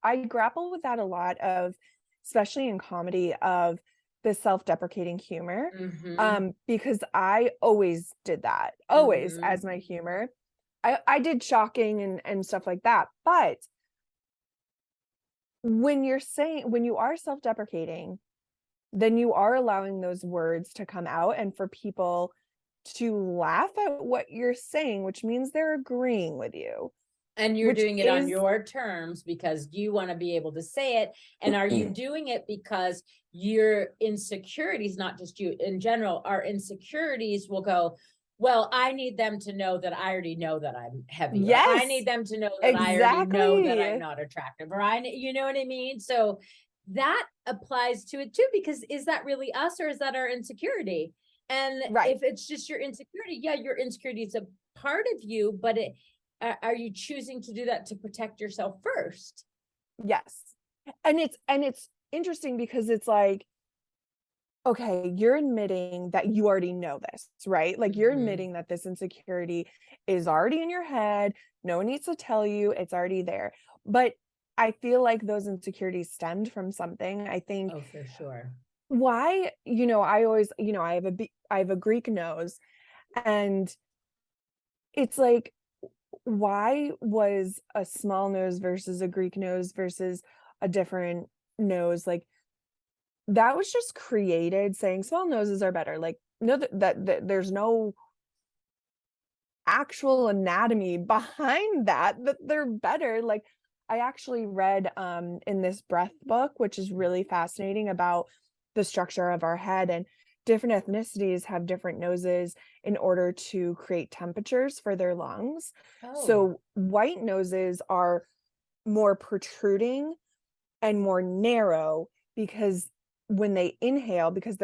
I grapple with that a lot, of, especially in comedy, of the self-deprecating humor, Mm-hmm. because I always did that, always, Mm-hmm. as my humor. I did shocking and stuff like that, but when you are self-deprecating, then you are allowing those words to come out and for people to laugh at what you're saying, which means they're agreeing with you, And you're which doing it on is your terms because you want to be able to say it. And are you doing it because your insecurities, not just you in general, our insecurities will go, well, I need them to know that I already know that I'm heavy, or I yes, need them to know that I already know that I'm exactly. not attractive, or you know what I mean? So that applies to it too, because is that really us, or is that our insecurity? And Right. if it's just your insecurity, yeah, your insecurity is a part of you, but are you choosing to do that to protect yourself first? Yes. And it's interesting because it's like, okay, you're admitting that you already know this, right? Like, you're Mm-hmm. admitting that this insecurity is already in your head. No one needs to tell you, it's already there. But I feel like those insecurities stemmed from something. I think, Oh, for sure. why, I always, I have a Greek nose, and it's like, why was a small nose versus a Greek nose versus a different nose, like, that was just created saying small noses are better. Like, no, that there's no actual anatomy behind that they're better. Like, I actually read in this breath book, which is really fascinating, about the structure of our head, and different ethnicities have different noses in order to create temperatures for their lungs. Oh, So white noses are more protruding and more narrow because when they inhale, because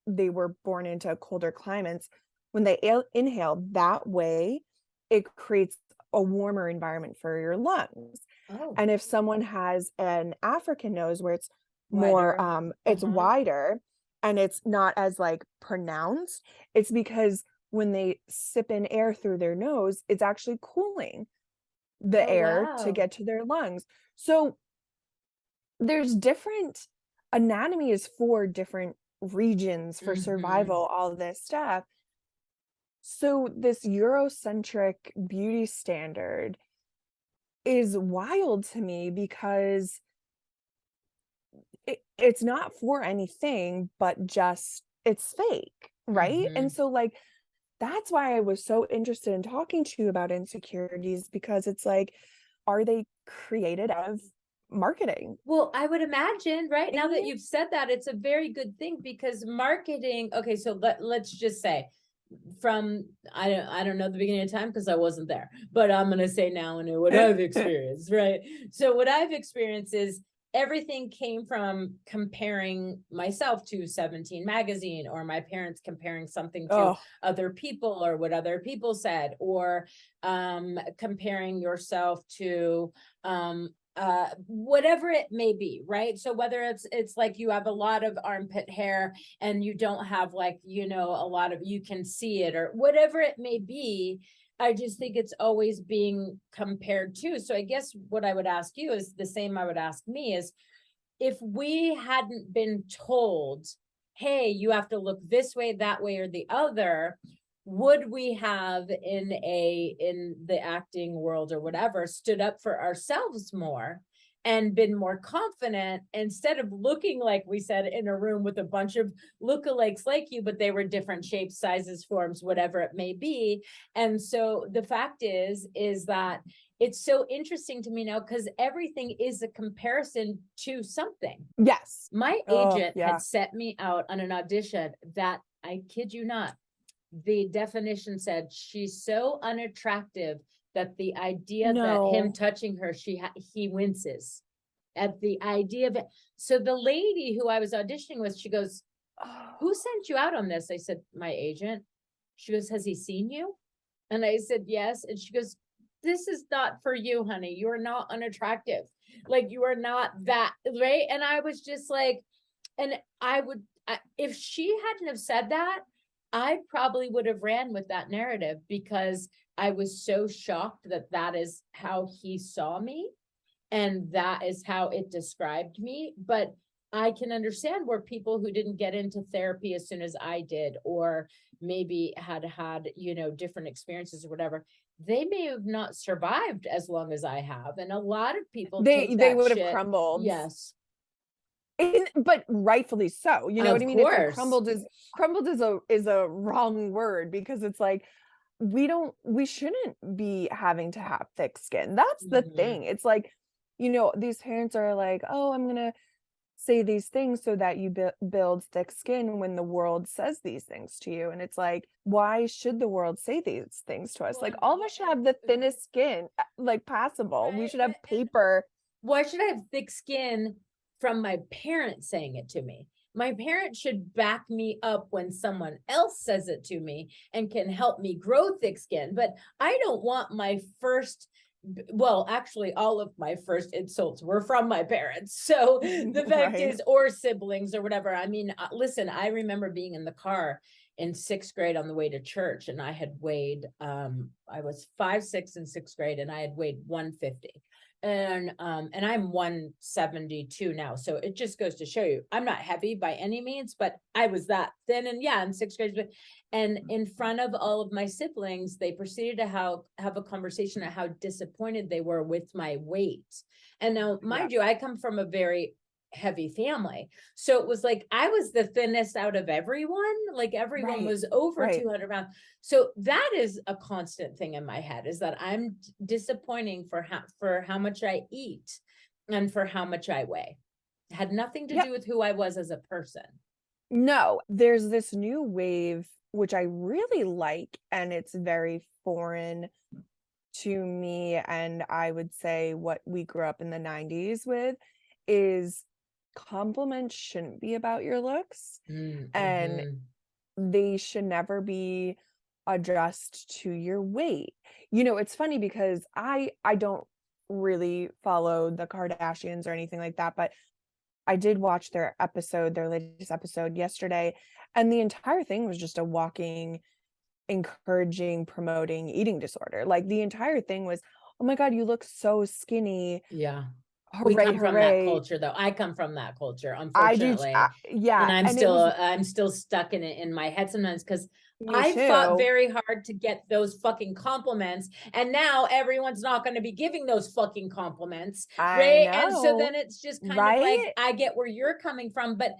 they were born into colder climates, when they inhale that way, it creates a warmer environment for your lungs. oh, And if someone has an African nose where it's more wider. it's Uh-huh. wider and it's not as like pronounced, it's because when they sip in air through their nose, it's actually cooling the Oh, air to wow. get to their lungs. So there's different anatomy is for different regions for Mm-hmm. survival, all of this stuff. So this Eurocentric beauty standard is wild to me because it's not for anything but just it's fake, right? Mm-hmm. And so like that's why I was so interested in talking to you about insecurities because it's like, are they created out of marketing? Well, I would imagine, right? Now that Maybe? you've said that, it's a very good thing because marketing, okay, so let's just say from I don't know the beginning of time because I wasn't there, but I'm gonna say now and what I've experienced, right? So what I've experienced is everything came from comparing myself to 17 magazine or my parents comparing something to Oh, other people or what other people said or comparing yourself to whatever it may be, right? So whether it's like you have a lot of armpit hair and you don't have like, you know, a lot of, you can see it or whatever it may be. I just think it's always being compared to. So I guess what I would ask you is the same I would ask me is if we hadn't been told, hey, you have to look this way, that way, or the other, would we have in the acting world or whatever stood up for ourselves more and been more confident instead of looking like we said in a room with a bunch of lookalikes like you, but they were different shapes, sizes, forms, whatever it may be. And so the fact is that it's so interesting to me now because everything is a comparison to something. yes. My Oh, agent yeah. had set me out on an audition that, I kid you not, the definition said she's so unattractive that the idea that him No. touching her, he winces at the idea of it. So the lady who I was auditioning with, she goes, Oh, "Who sent you out on this?" I said, "My agent." She goes, "Has he seen you?" And I said, "Yes." And she goes, "This is not for you, honey. You are not unattractive. Like you are not that, right?" And I was just like, and if she hadn't have said that, I probably would have ran with that narrative because I was so shocked that that is how he saw me and that is how it described me. But I can understand where people who didn't get into therapy as soon as I did, or maybe had, you know, different experiences or whatever, they may have not survived as long as I have. And a lot of people take they that would have shit. crumbled. Yes, But rightfully so. You know what of I mean? It's like course. crumbled is a wrong word because it's like we shouldn't be having to have thick skin. That's the Mhm. thing. It's like, you know, these parents are like, "Oh, I'm going to say these things so that you build thick skin when the world says these things to you." And it's like, why should the world say these things to us? Well, Like all of us should have the thinnest skin, like possible. We right, should but have paper. why should I have thick skin from my parents saying it to me? My parents should back me up when someone else says it to me and can help me grow thick skin. But I don't want my first, well, actually, all of my first insults were from my parents. So the fact Right. is, or siblings or whatever. I mean, listen, I remember being in the car in sixth grade on the way to church, and I had weighed, I was 5'6" in sixth grade, and I had weighed 150. And I'm 172 now, so it just goes to show you I'm not heavy by any means, but I was that thin. And yeah, in sixth grade, and in front of all of my siblings, they proceeded to have a conversation on how disappointed they were with my weight. And now, Yeah. mind you, I come from a very heavy family, so it was like I was the thinnest out of everyone. Like everyone Right. was over Right. 200 pounds. So that is a constant thing in my head, is that I'm disappointing for how much I eat and for how much I weigh. It had nothing to Yeah. do with who I was as a person. No, there's this new wave, which I really like, and it's very foreign to me, and I would say what we grew up in the 90s with, is compliments shouldn't be about your looks, and Mm-hmm. they should never be addressed to your weight. You know, it's funny because I don't really follow the Kardashians or anything like that, but I did watch their latest episode yesterday, and the entire thing was just a walking, encouraging, promoting eating disorder. Like, the entire thing was, "Oh my god, you look so skinny. Yeah. We Hooray, come from that hooray." culture though. I come from that culture, I do unfortunately. And yeah, and it was I'm still stuck in it in my head sometimes because me I fought too. very hard to get those fucking compliments. And now everyone's not going to be giving those fucking compliments. I Right. And so know, then it's just kind of like, right? I get where you're coming from, but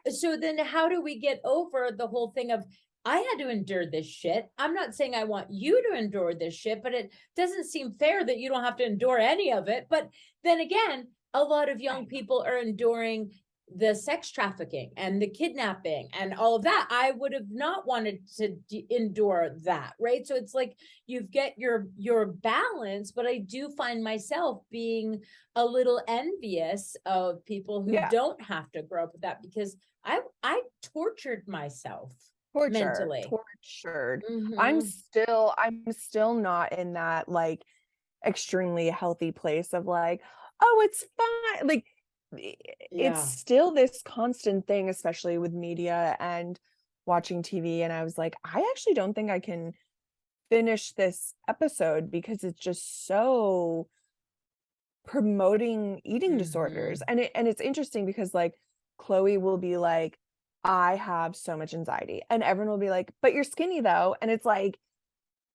so then how do we get over the whole thing of, I had to endure this shit. I'm not saying I want you to endure this shit, but it doesn't seem fair that you don't have to endure any of it. But then again, a lot of young people are enduring the sex trafficking and the kidnapping and all of that. I would have not wanted to endure that, right? So it's like you get your balance, but I do find myself being a little envious of people who Yeah, don't have to grow up with that, because I tortured myself mentally. tortured. Mm-hmm. I'm still not in that, like, extremely healthy place of like, "Oh, it's fine." Like, it's Yeah. still this constant thing, especially with media and watching TV, and I was like, "I actually don't think I can finish this episode because it's just so promoting eating disorders." Mm-hmm. And it's interesting because, like, Chloe will be like, "I have so much anxiety." And everyone will be like, "But you're skinny though." And it's like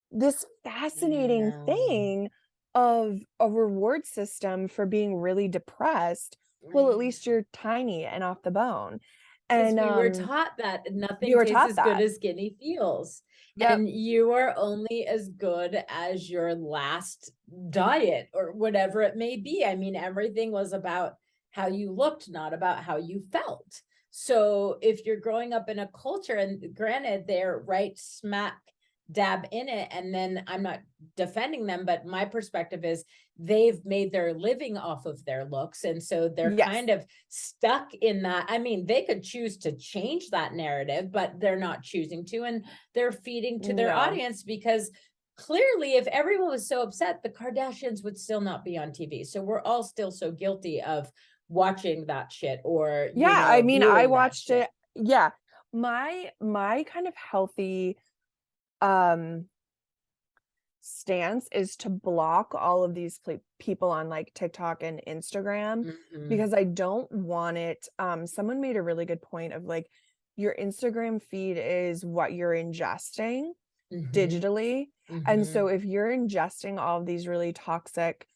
this I fascinating know. thing of a reward system for being really depressed. Well, at least you're tiny and off the bone. Because And we were taught that you nothing were tastes taught as good that. as skinny feels. Yep. And you are only as good as your last diet or whatever it may be. I mean, everything was about how you looked, not about how you felt. So if you're growing up in a culture, and granted, they're right smack dab in it, and then I'm not defending them, but my perspective is they've made their living off of their looks, and so they're Yes. kind of stuck in that. I mean, they could choose to change that narrative, but they're not choosing to, and they're feeding to their No. audience, because clearly if everyone was so upset, the Kardashians would still not be on TV. So we're all still so guilty of watching that shit, or Yeah, I mean, I viewing that watched shit. it. Yeah. My kind of healthy um stance is to block all of these people on, like, TikTok and Instagram, Mm-hmm. because I don't want it. Someone made a really good point of, like, your Instagram feed is what you're ingesting Mm-hmm. digitally. And Mm-hmm. so if you're ingesting all of these really toxic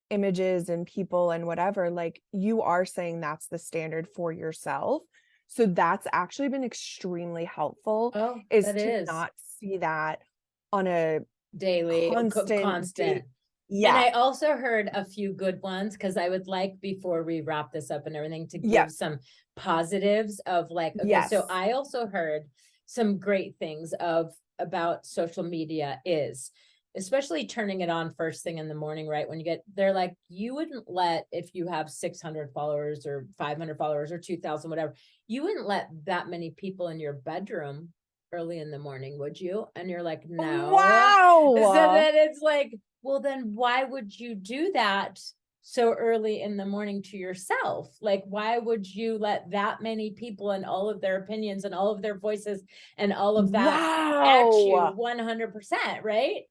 images and people and whatever, like, you are saying that's the standard for yourself. So that's actually been extremely helpful, Oh, is that to is not see that on a daily, constant day. constant. And Yeah. I also heard a few good ones, because I would like, before we wrap this up and everything, to Yeah. give some positives of, like, okay, so Yes. I also heard some great things of about social media, is especially turning it on first thing in the morning, right? When you get, they're like, you wouldn't let, if you have 600 followers or 500 followers or 2,000, whatever, you wouldn't let that many people in your bedroom early in the morning, would you? And you're like, no. So Wow. then it's like, well, then why would you do that so early in the morning to yourself? Like, why would you let that many people and all of their opinions and all of their voices and all of that at you Wow. 100%, right?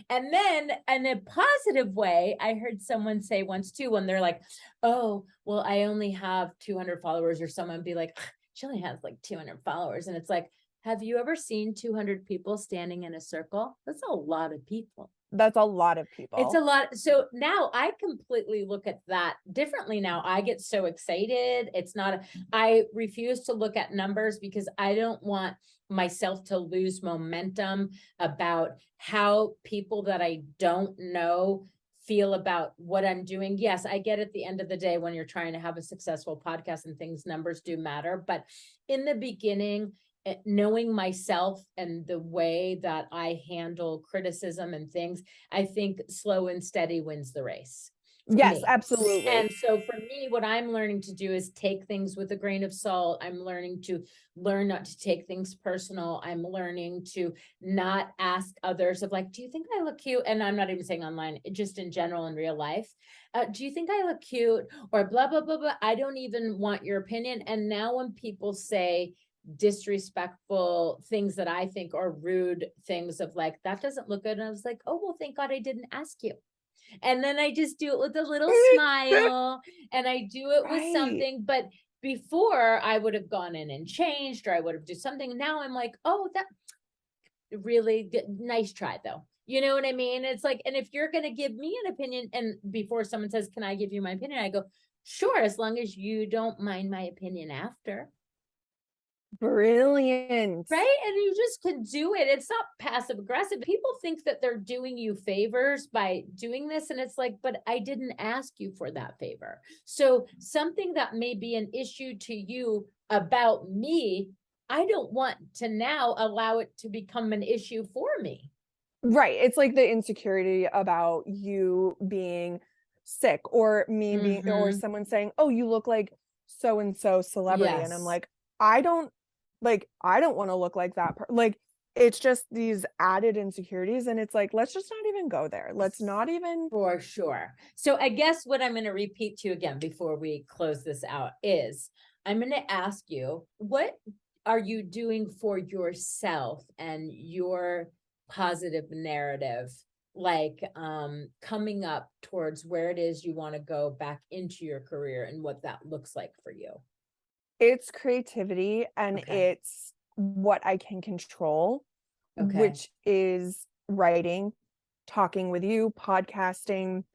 And then in a positive way, I heard someone say once too, when they're like, oh, well, I only have 200 followers, or someone be like, she only has like 200 followers. And it's like, have you ever seen 200 people standing in a circle? That's a lot of people. That's a lot of It's a people. lot. So now I completely look at that differently now. I get so excited. It's not, I refuse to look at numbers, because I don't want myself to lose momentum about how people that I don't know feel about what I'm doing. Yes, I get at the end of the day when you're trying to have a successful podcast and things, numbers do matter. But in the beginning, knowing myself and the way that I handle criticism and things, I think slow and steady wins the race. Yes, absolutely. And so for me, what I'm learning to do is take things with a grain of salt. I'm learning not to take things personal. I'm learning to not ask others of like, do you think I look cute? And I'm not even saying online, just in general in real life. Do you think I look cute? Or blah, blah, blah, blah. I don't even want your opinion. And now when people say disrespectful things that I think are rude things of like, that doesn't look good. And I was like, oh, well, thank God I didn't ask you. And then I just do it with a little smile and I do it with something. But before I would have gone in and changed, or I would have done something. Now I'm like, oh, that really good. Nice try though. You know what I mean? It's like, and if you're going to give me an opinion, and before someone says, can I give you my opinion? I go, sure, as long as you don't mind my opinion after. Brilliant. Right? And you just can do it. It's not passive aggressive. People think that they're doing you favors by doing this. And it's like, but I didn't ask you for that favor. So something that may be an issue to you about me, I don't want to now allow it to become an issue for me. Right. It's like the insecurity about you being sick, or me being, or someone saying, oh, you look like so-and-so celebrity. And I'm like, I don't want to look like that. Like, it's just these added insecurities. And it's like, let's just not even go there. Let's not even. For sure. So I guess what I'm going to repeat to you again before we close this out is I'm going to ask you, what are you doing for yourself and your positive narrative, like coming up towards where it is you want to go back into your career and what that looks like for you? It's creativity, and it's what I can control, which is writing, talking with you, podcasting,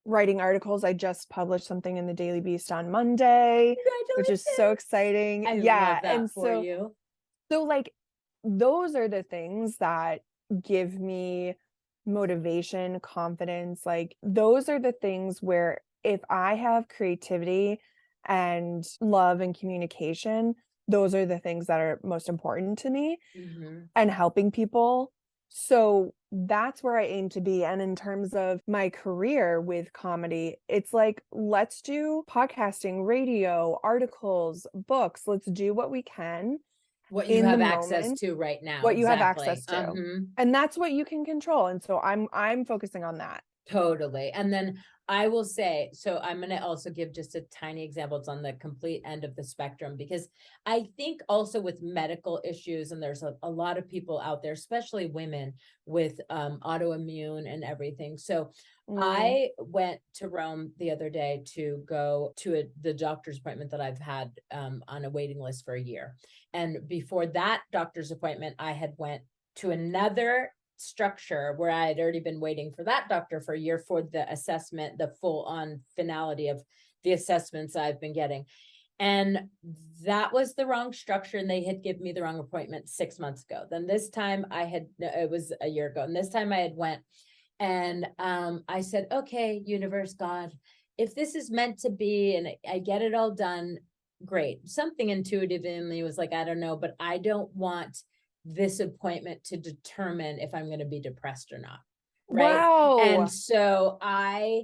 writing articles. I just published something in the Daily Beast on Monday, which is so exciting. I love that and for you. So like, those are the things that give me motivation, confidence. Like, those are the things where if I have creativity and love and communication, those are the things that are most important to me, and helping people. So that's where I aim to be. And in terms of my career with comedy, it's like, let's do podcasting, radio, articles, books. Let's do what we can. What you have access to right now. What you have access to. And that's what you can control. And so I'm focusing on that. Totally. And then I will say, so I'm going to also give just a tiny example. It's on the complete end of the spectrum, because I think also with medical issues, and there's a lot of people out there, especially women with autoimmune and everything. So I went to Rome the other day to go to the doctor's appointment that I've had on a waiting list for a year. And before that doctor's appointment, I had went to another structure where I had already been waiting for that doctor for a year for the assessment, the full on finality of the assessments I've been getting. And that was the wrong structure. And they had given me the wrong appointment 6 months ago. Then this time it was a year ago. And this time I had went and I said, okay, universe, God, if this is meant to be, and I get it all done, great. Something intuitive in me was like, I don't know, but I don't want this appointment to determine if I'm going to be depressed or not. Right. Wow. And so I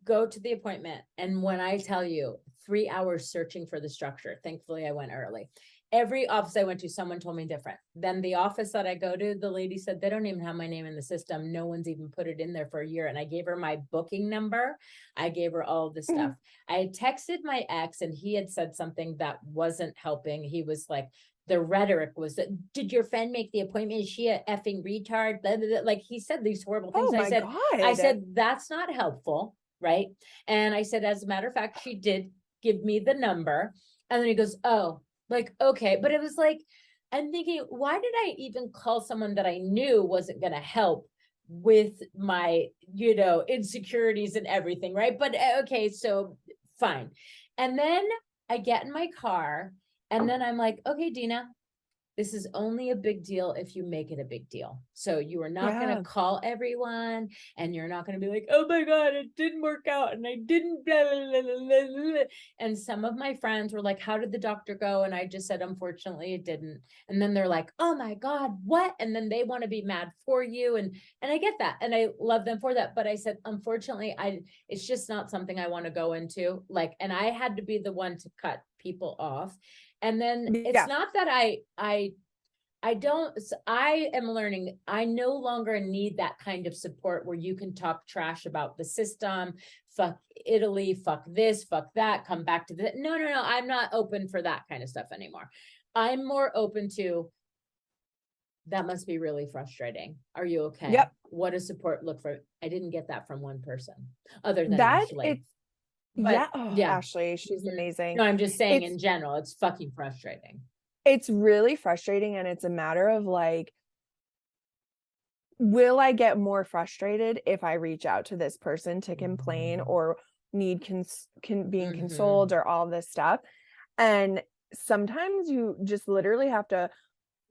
go to the appointment. And when I tell you 3 hours searching for the structure, thankfully I went early. Every office I went to, someone told me different. Then the office that I go to, the lady said, they don't even have my name in the system. No one's even put it in there for a year. And I gave her my booking number. I gave her all of this stuff. I had texted my ex, and he had said something that wasn't helping. He was like, the rhetoric was that, did your friend make the appointment? Is she a effing retard? Blah, blah, blah. Like, he said these horrible things. Oh, I said, that's not helpful. Right. And I said, as a matter of fact, she did give me the number. And then he goes, oh, like, okay. But it was like, I'm thinking, why did I even call someone that I knew wasn't going to help with my, insecurities and everything. Right. But okay, so fine. And then I get in my car, and then I'm like, okay, Dena, this is only a big deal if you make it a big deal. So you are not going Yeah. to call everyone, and you're not going to be like, oh my God, it didn't work out and I didn't blah, blah, blah, blah, blah. And some of my friends were like, how did the doctor go? And I just said, unfortunately, it didn't. And then they're like, oh my God, what? And then they want to be mad for you. And I get that. And I love them for that. But I said, unfortunately, it's just not something I want to go into. Like, and I had to be the one to cut people off. And then it's not that I am learning, I no longer need that kind of support where you can talk trash about the system, fuck Italy, fuck this, fuck that, come back to the, no, I'm not open for that kind of stuff anymore. I'm more open to, that must be really frustrating. Are you okay? Yep. What does support look for? I didn't get that from one person other than That Ashley. it's, But yeah, Ashley, she's amazing. No, I'm just saying in general, it's fucking frustrating. It's really frustrating, and it's a matter of like, will I get more frustrated if I reach out to this person to complain or need being consoled or all this stuff? And sometimes you just literally have to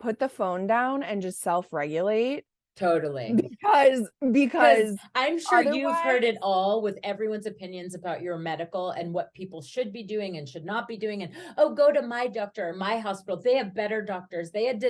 put the phone down and just self-regulate. Totally. Because I'm sure you've heard it otherwise- all with everyone's opinions about your medical and what people should be doing and should not be doing. And, oh, go to my doctor or my hospital. They have better doctors. They had,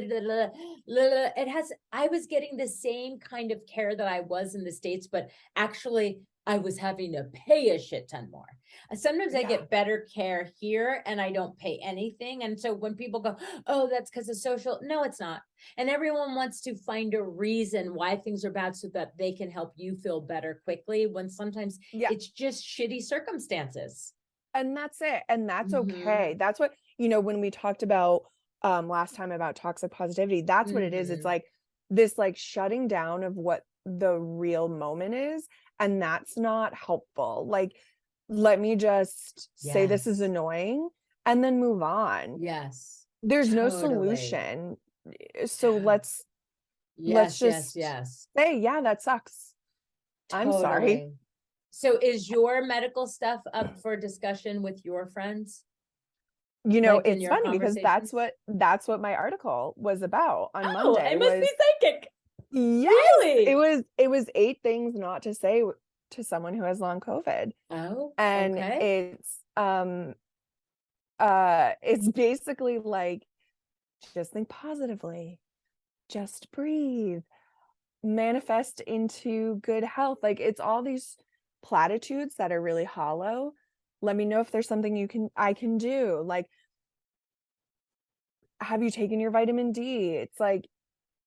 I was getting the same kind of care that I was in the States, but actually I was having to pay a shit ton more. Sometimes I get better care here and I don't pay anything. And so when people go, oh, that's because of social, no, it's not. And everyone wants to find a reason why things are bad so that they can help you feel better quickly, when sometimes it's just shitty circumstances. And that's it. And that's okay. That's what, when we talked about last time about toxic positivity, that's what it is. It's like this like shutting down of what the real moment is. And that's not helpful. Like, let me just say this is annoying and then move on. Yes. There's no solution. So let's just say, yeah, that sucks. I'm sorry. So is your medical stuff up for discussion with your friends? It's funny because that's what my article was about on Monday. I must be psychic. Yes, really? It was 8 things not to say to someone who has long COVID. Oh, and okay. It's basically like, just think positively, just breathe, manifest into good health. Like, it's all these platitudes that are really hollow. Let me know if there's something I can do. Like, have you taken your vitamin D? It's like,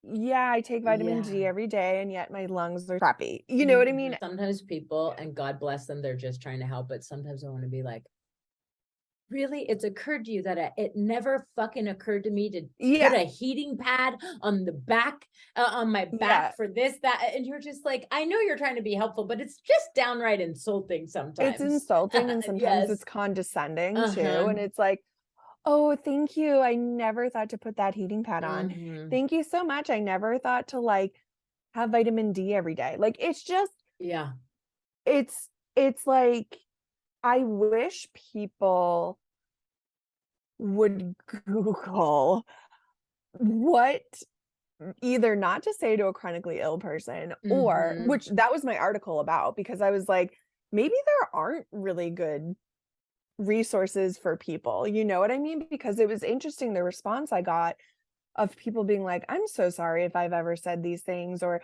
yeah, I take vitamin D every day, and yet my lungs are crappy. You know what I mean? Sometimes people, and God bless them, they're just trying to help. But sometimes I want to be like, really? It's occurred to you that it never fucking occurred to me to put a heating pad on the back, on my back for this, that. And you're just like, I know you're trying to be helpful, but it's just downright insulting sometimes. It's insulting, and sometimes it's condescending too. And it's like, oh, thank you. I never thought to put that heating pad on. Thank you so much. I never thought to like have vitamin D every day. Like, it's just, it's like, I wish people would Google what either not to say to a chronically ill person, or which that was my article about, because I was like, maybe there aren't really good resources for people, you know what I mean? Because it was interesting, the response I got of people being like, I'm so sorry if I've ever said these things, or,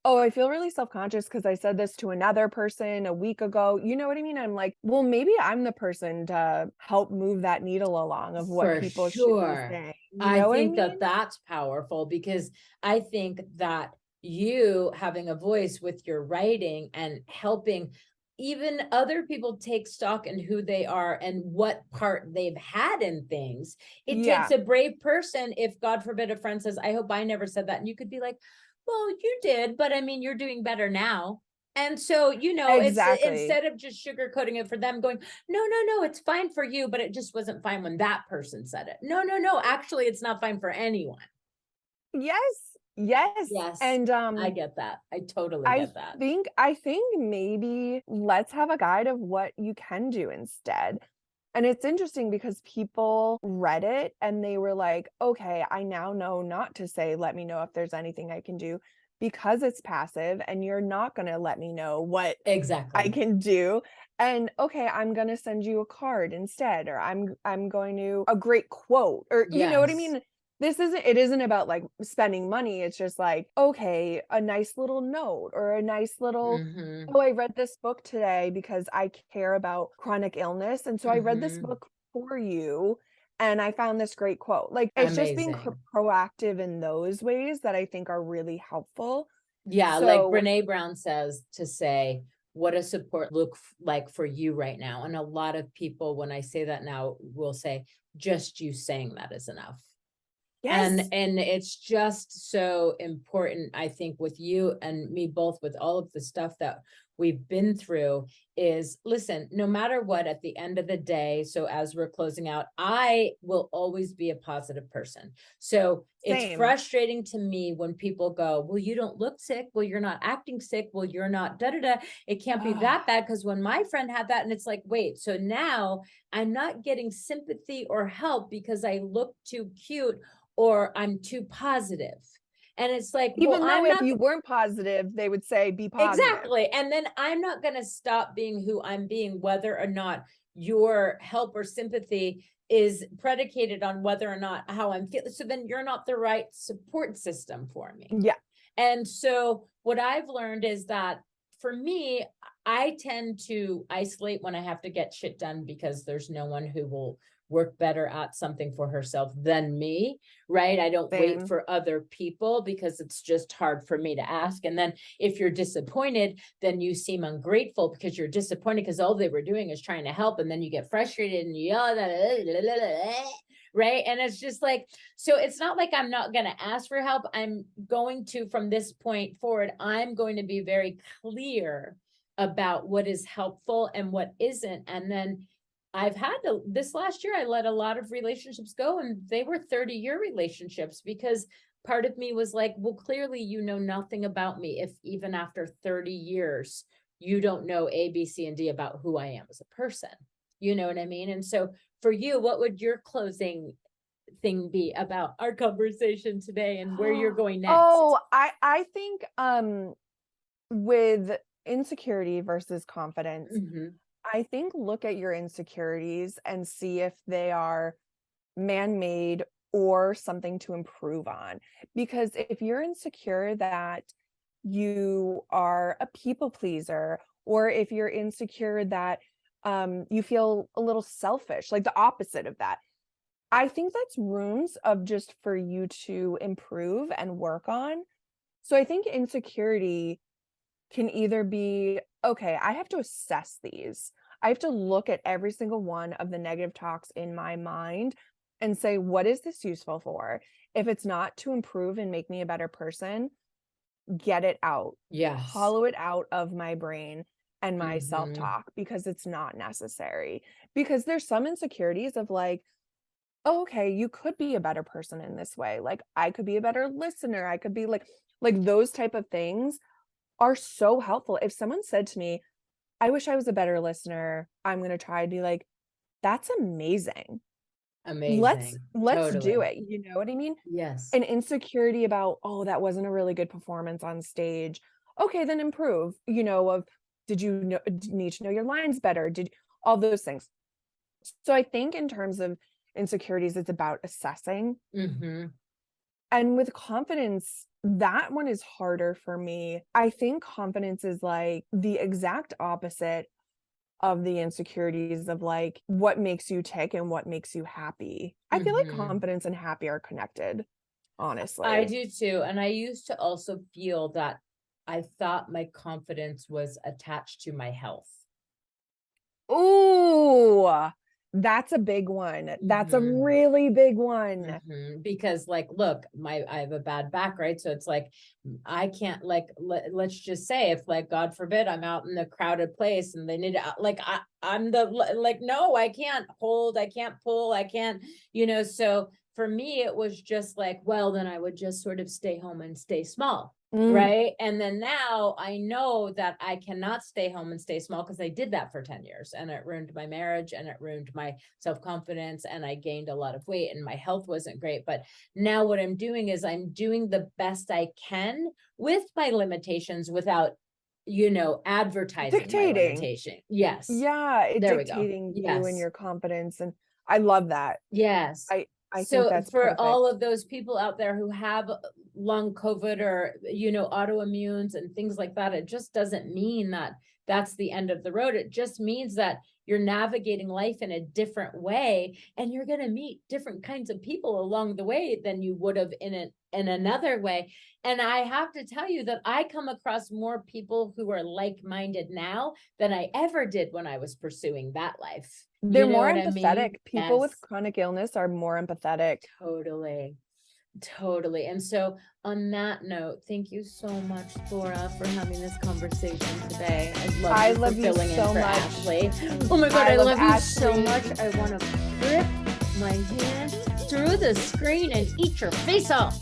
oh, I feel really self-conscious because I said this to another person a week ago. You know what I mean? I'm like, well, maybe I'm the person to help move that needle along of what people should be saying. I think that that's powerful, because I think that you having a voice with your writing and helping even other people take stock in who they are and what part they've had in things. It takes a brave person. If God forbid a friend says, I hope I never said that. And you could be like, well, you did, but I mean, you're doing better now. And so, it's instead of just sugarcoating it for them going, no, it's fine for you, but it just wasn't fine when that person said it. No, actually, it's not fine for anyone. Yes. And I get that. I totally get that. I think maybe let's have a guide of what you can do instead. And it's interesting because people read it and they were like, okay, I now know not to say, let me know if there's anything I can do, because it's passive and you're not going to let me know what I Exactly. can do. And okay, I'm going to send you a card instead, or I'm going to a great quote, or you know what I Yes. mean? It isn't about like spending money. It's just like, okay, a nice little note or a nice little, Mm-hmm. oh, I read this book today because I care about chronic illness. And so I read this Mm-hmm. book for you and I found this great quote. Like it's just being Amazing. proactive in those ways that I think are really helpful. Yeah, like So Brene Brown says, to say, what does support look like for you right now? And a lot of people, when I say that now, will say, just you saying that is enough. yes, And it's just so important, I think, with you and me both, with all of the stuff that we've been through, is listen, no matter what, at the end of the day, so as we're closing out, I will always be a positive person. So it's same. frustrating to me when people go, well, you don't look sick, well, you're not acting sick, well, you're not da da da, it can't be that bad, because when my friend had that, and it's like, wait, so now I'm not getting sympathy or help because I look too cute or I'm too positive. And it's like, well, Even though I'm if not you weren't positive, they would say be positive. exactly. And then I'm not going to stop being who I'm being, whether or not your help or sympathy is predicated on whether or not how I'm feeling. So then you're not the right support system for me. Yeah, And so what I've learned is that for me, I tend to isolate when I have to get shit done, because there's no one who will work better at something for herself than me, right? I don't wait same. for other people because it's just hard for me to ask. And then if you're disappointed, then you seem ungrateful because you're disappointed because all they were doing is trying to help. And then you get frustrated and you yell, right? And it's just like, so it's not like I'm not going to ask for help. I'm going to, from this point forward, I'm going to be very clear about what is helpful and what isn't. And then I've had to, this last year, I let a lot of relationships go, and they were 30-year relationships, because part of me was like, well, clearly you know nothing about me. If even after 30 years, you don't know A, B, C, and D about who I am as a person. You know what I mean? And so for you, what would your closing thing be about our conversation today and where you're going next? Oh, I think with insecurity versus confidence, Mm-hmm. I think look at your insecurities and see if they are man-made or something to improve on. Because if you're insecure that you are a people pleaser, or if you're insecure that you feel a little selfish, like the opposite of that, I think that's rooms of just for you to improve and work on. So I think insecurity can either be, okay, I have to assess these. I have to look at every single one of the negative talks in my mind and say, what is this useful for? If it's not to improve and make me a better person, get it out, Yes. hollow it out of my brain and my Mm-hmm. self-talk, because it's not necessary. Because there's some insecurities of like, oh, okay, you could be a better person in this way. Like I could be a better listener. I could be like those type of things are so helpful. If someone said to me, I wish I was a better listener, I'm going to try to be like, that's amazing. Amazing. Let's do Totally. it. You know what I mean? Yes. An insecurity about, oh, that wasn't a really good performance on stage. Okay, then improve. You know, of did you know, need to know your lines better? Did all those things. So I think in terms of insecurities, it's about assessing. Mm-hmm. And with confidence, that one is harder for me. I think confidence is like the exact opposite of the insecurities of like what makes you tick and what makes you happy. I feel like Mm-hmm. confidence and happy are connected, I honestly. do too. And I used to also feel that I thought my confidence was attached to my health. Ooh, that's a big one. That's a Mm-hmm. really big one. Because like, look, I have a bad back, right? So it's like, I can't, like, let's just say, if like, God forbid, I'm out in a crowded place and they need to, like, I'm the, like, no, I can't hold, I can't pull, I can't, so for me, it was just like, well, then I would just sort of stay home and stay small. right? And then now I know that I cannot stay home and stay small, because I did that for 10 years and it ruined my marriage and it ruined my self-confidence, and I gained a lot of weight and my health wasn't great. But now what I'm doing is I'm doing the best I can with my limitations without, advertising my Dictating. limitation. Yes. Yeah, it There we go. dictating you and Yes. your confidence. And I love that. Yes. I think So that's for perfect. all of those people out there who have long COVID or, autoimmunes and things like that, it just doesn't mean that that's the end of the road. It just means that you're navigating life in a different way, and you're going to meet different kinds of people along the way than you would have in another way. And I have to tell you that I come across more people who are like-minded now than I ever did when I was pursuing that life. They're You know more what I mean? empathetic. People with Yes. chronic illness are more empathetic. Totally. And so on that note, thank you so much, Laura, for having this conversation today. I love you so in for much. Ashley. Oh my God, I love you so Ashley. much. I want to grip my hand through the screen and eat your face off.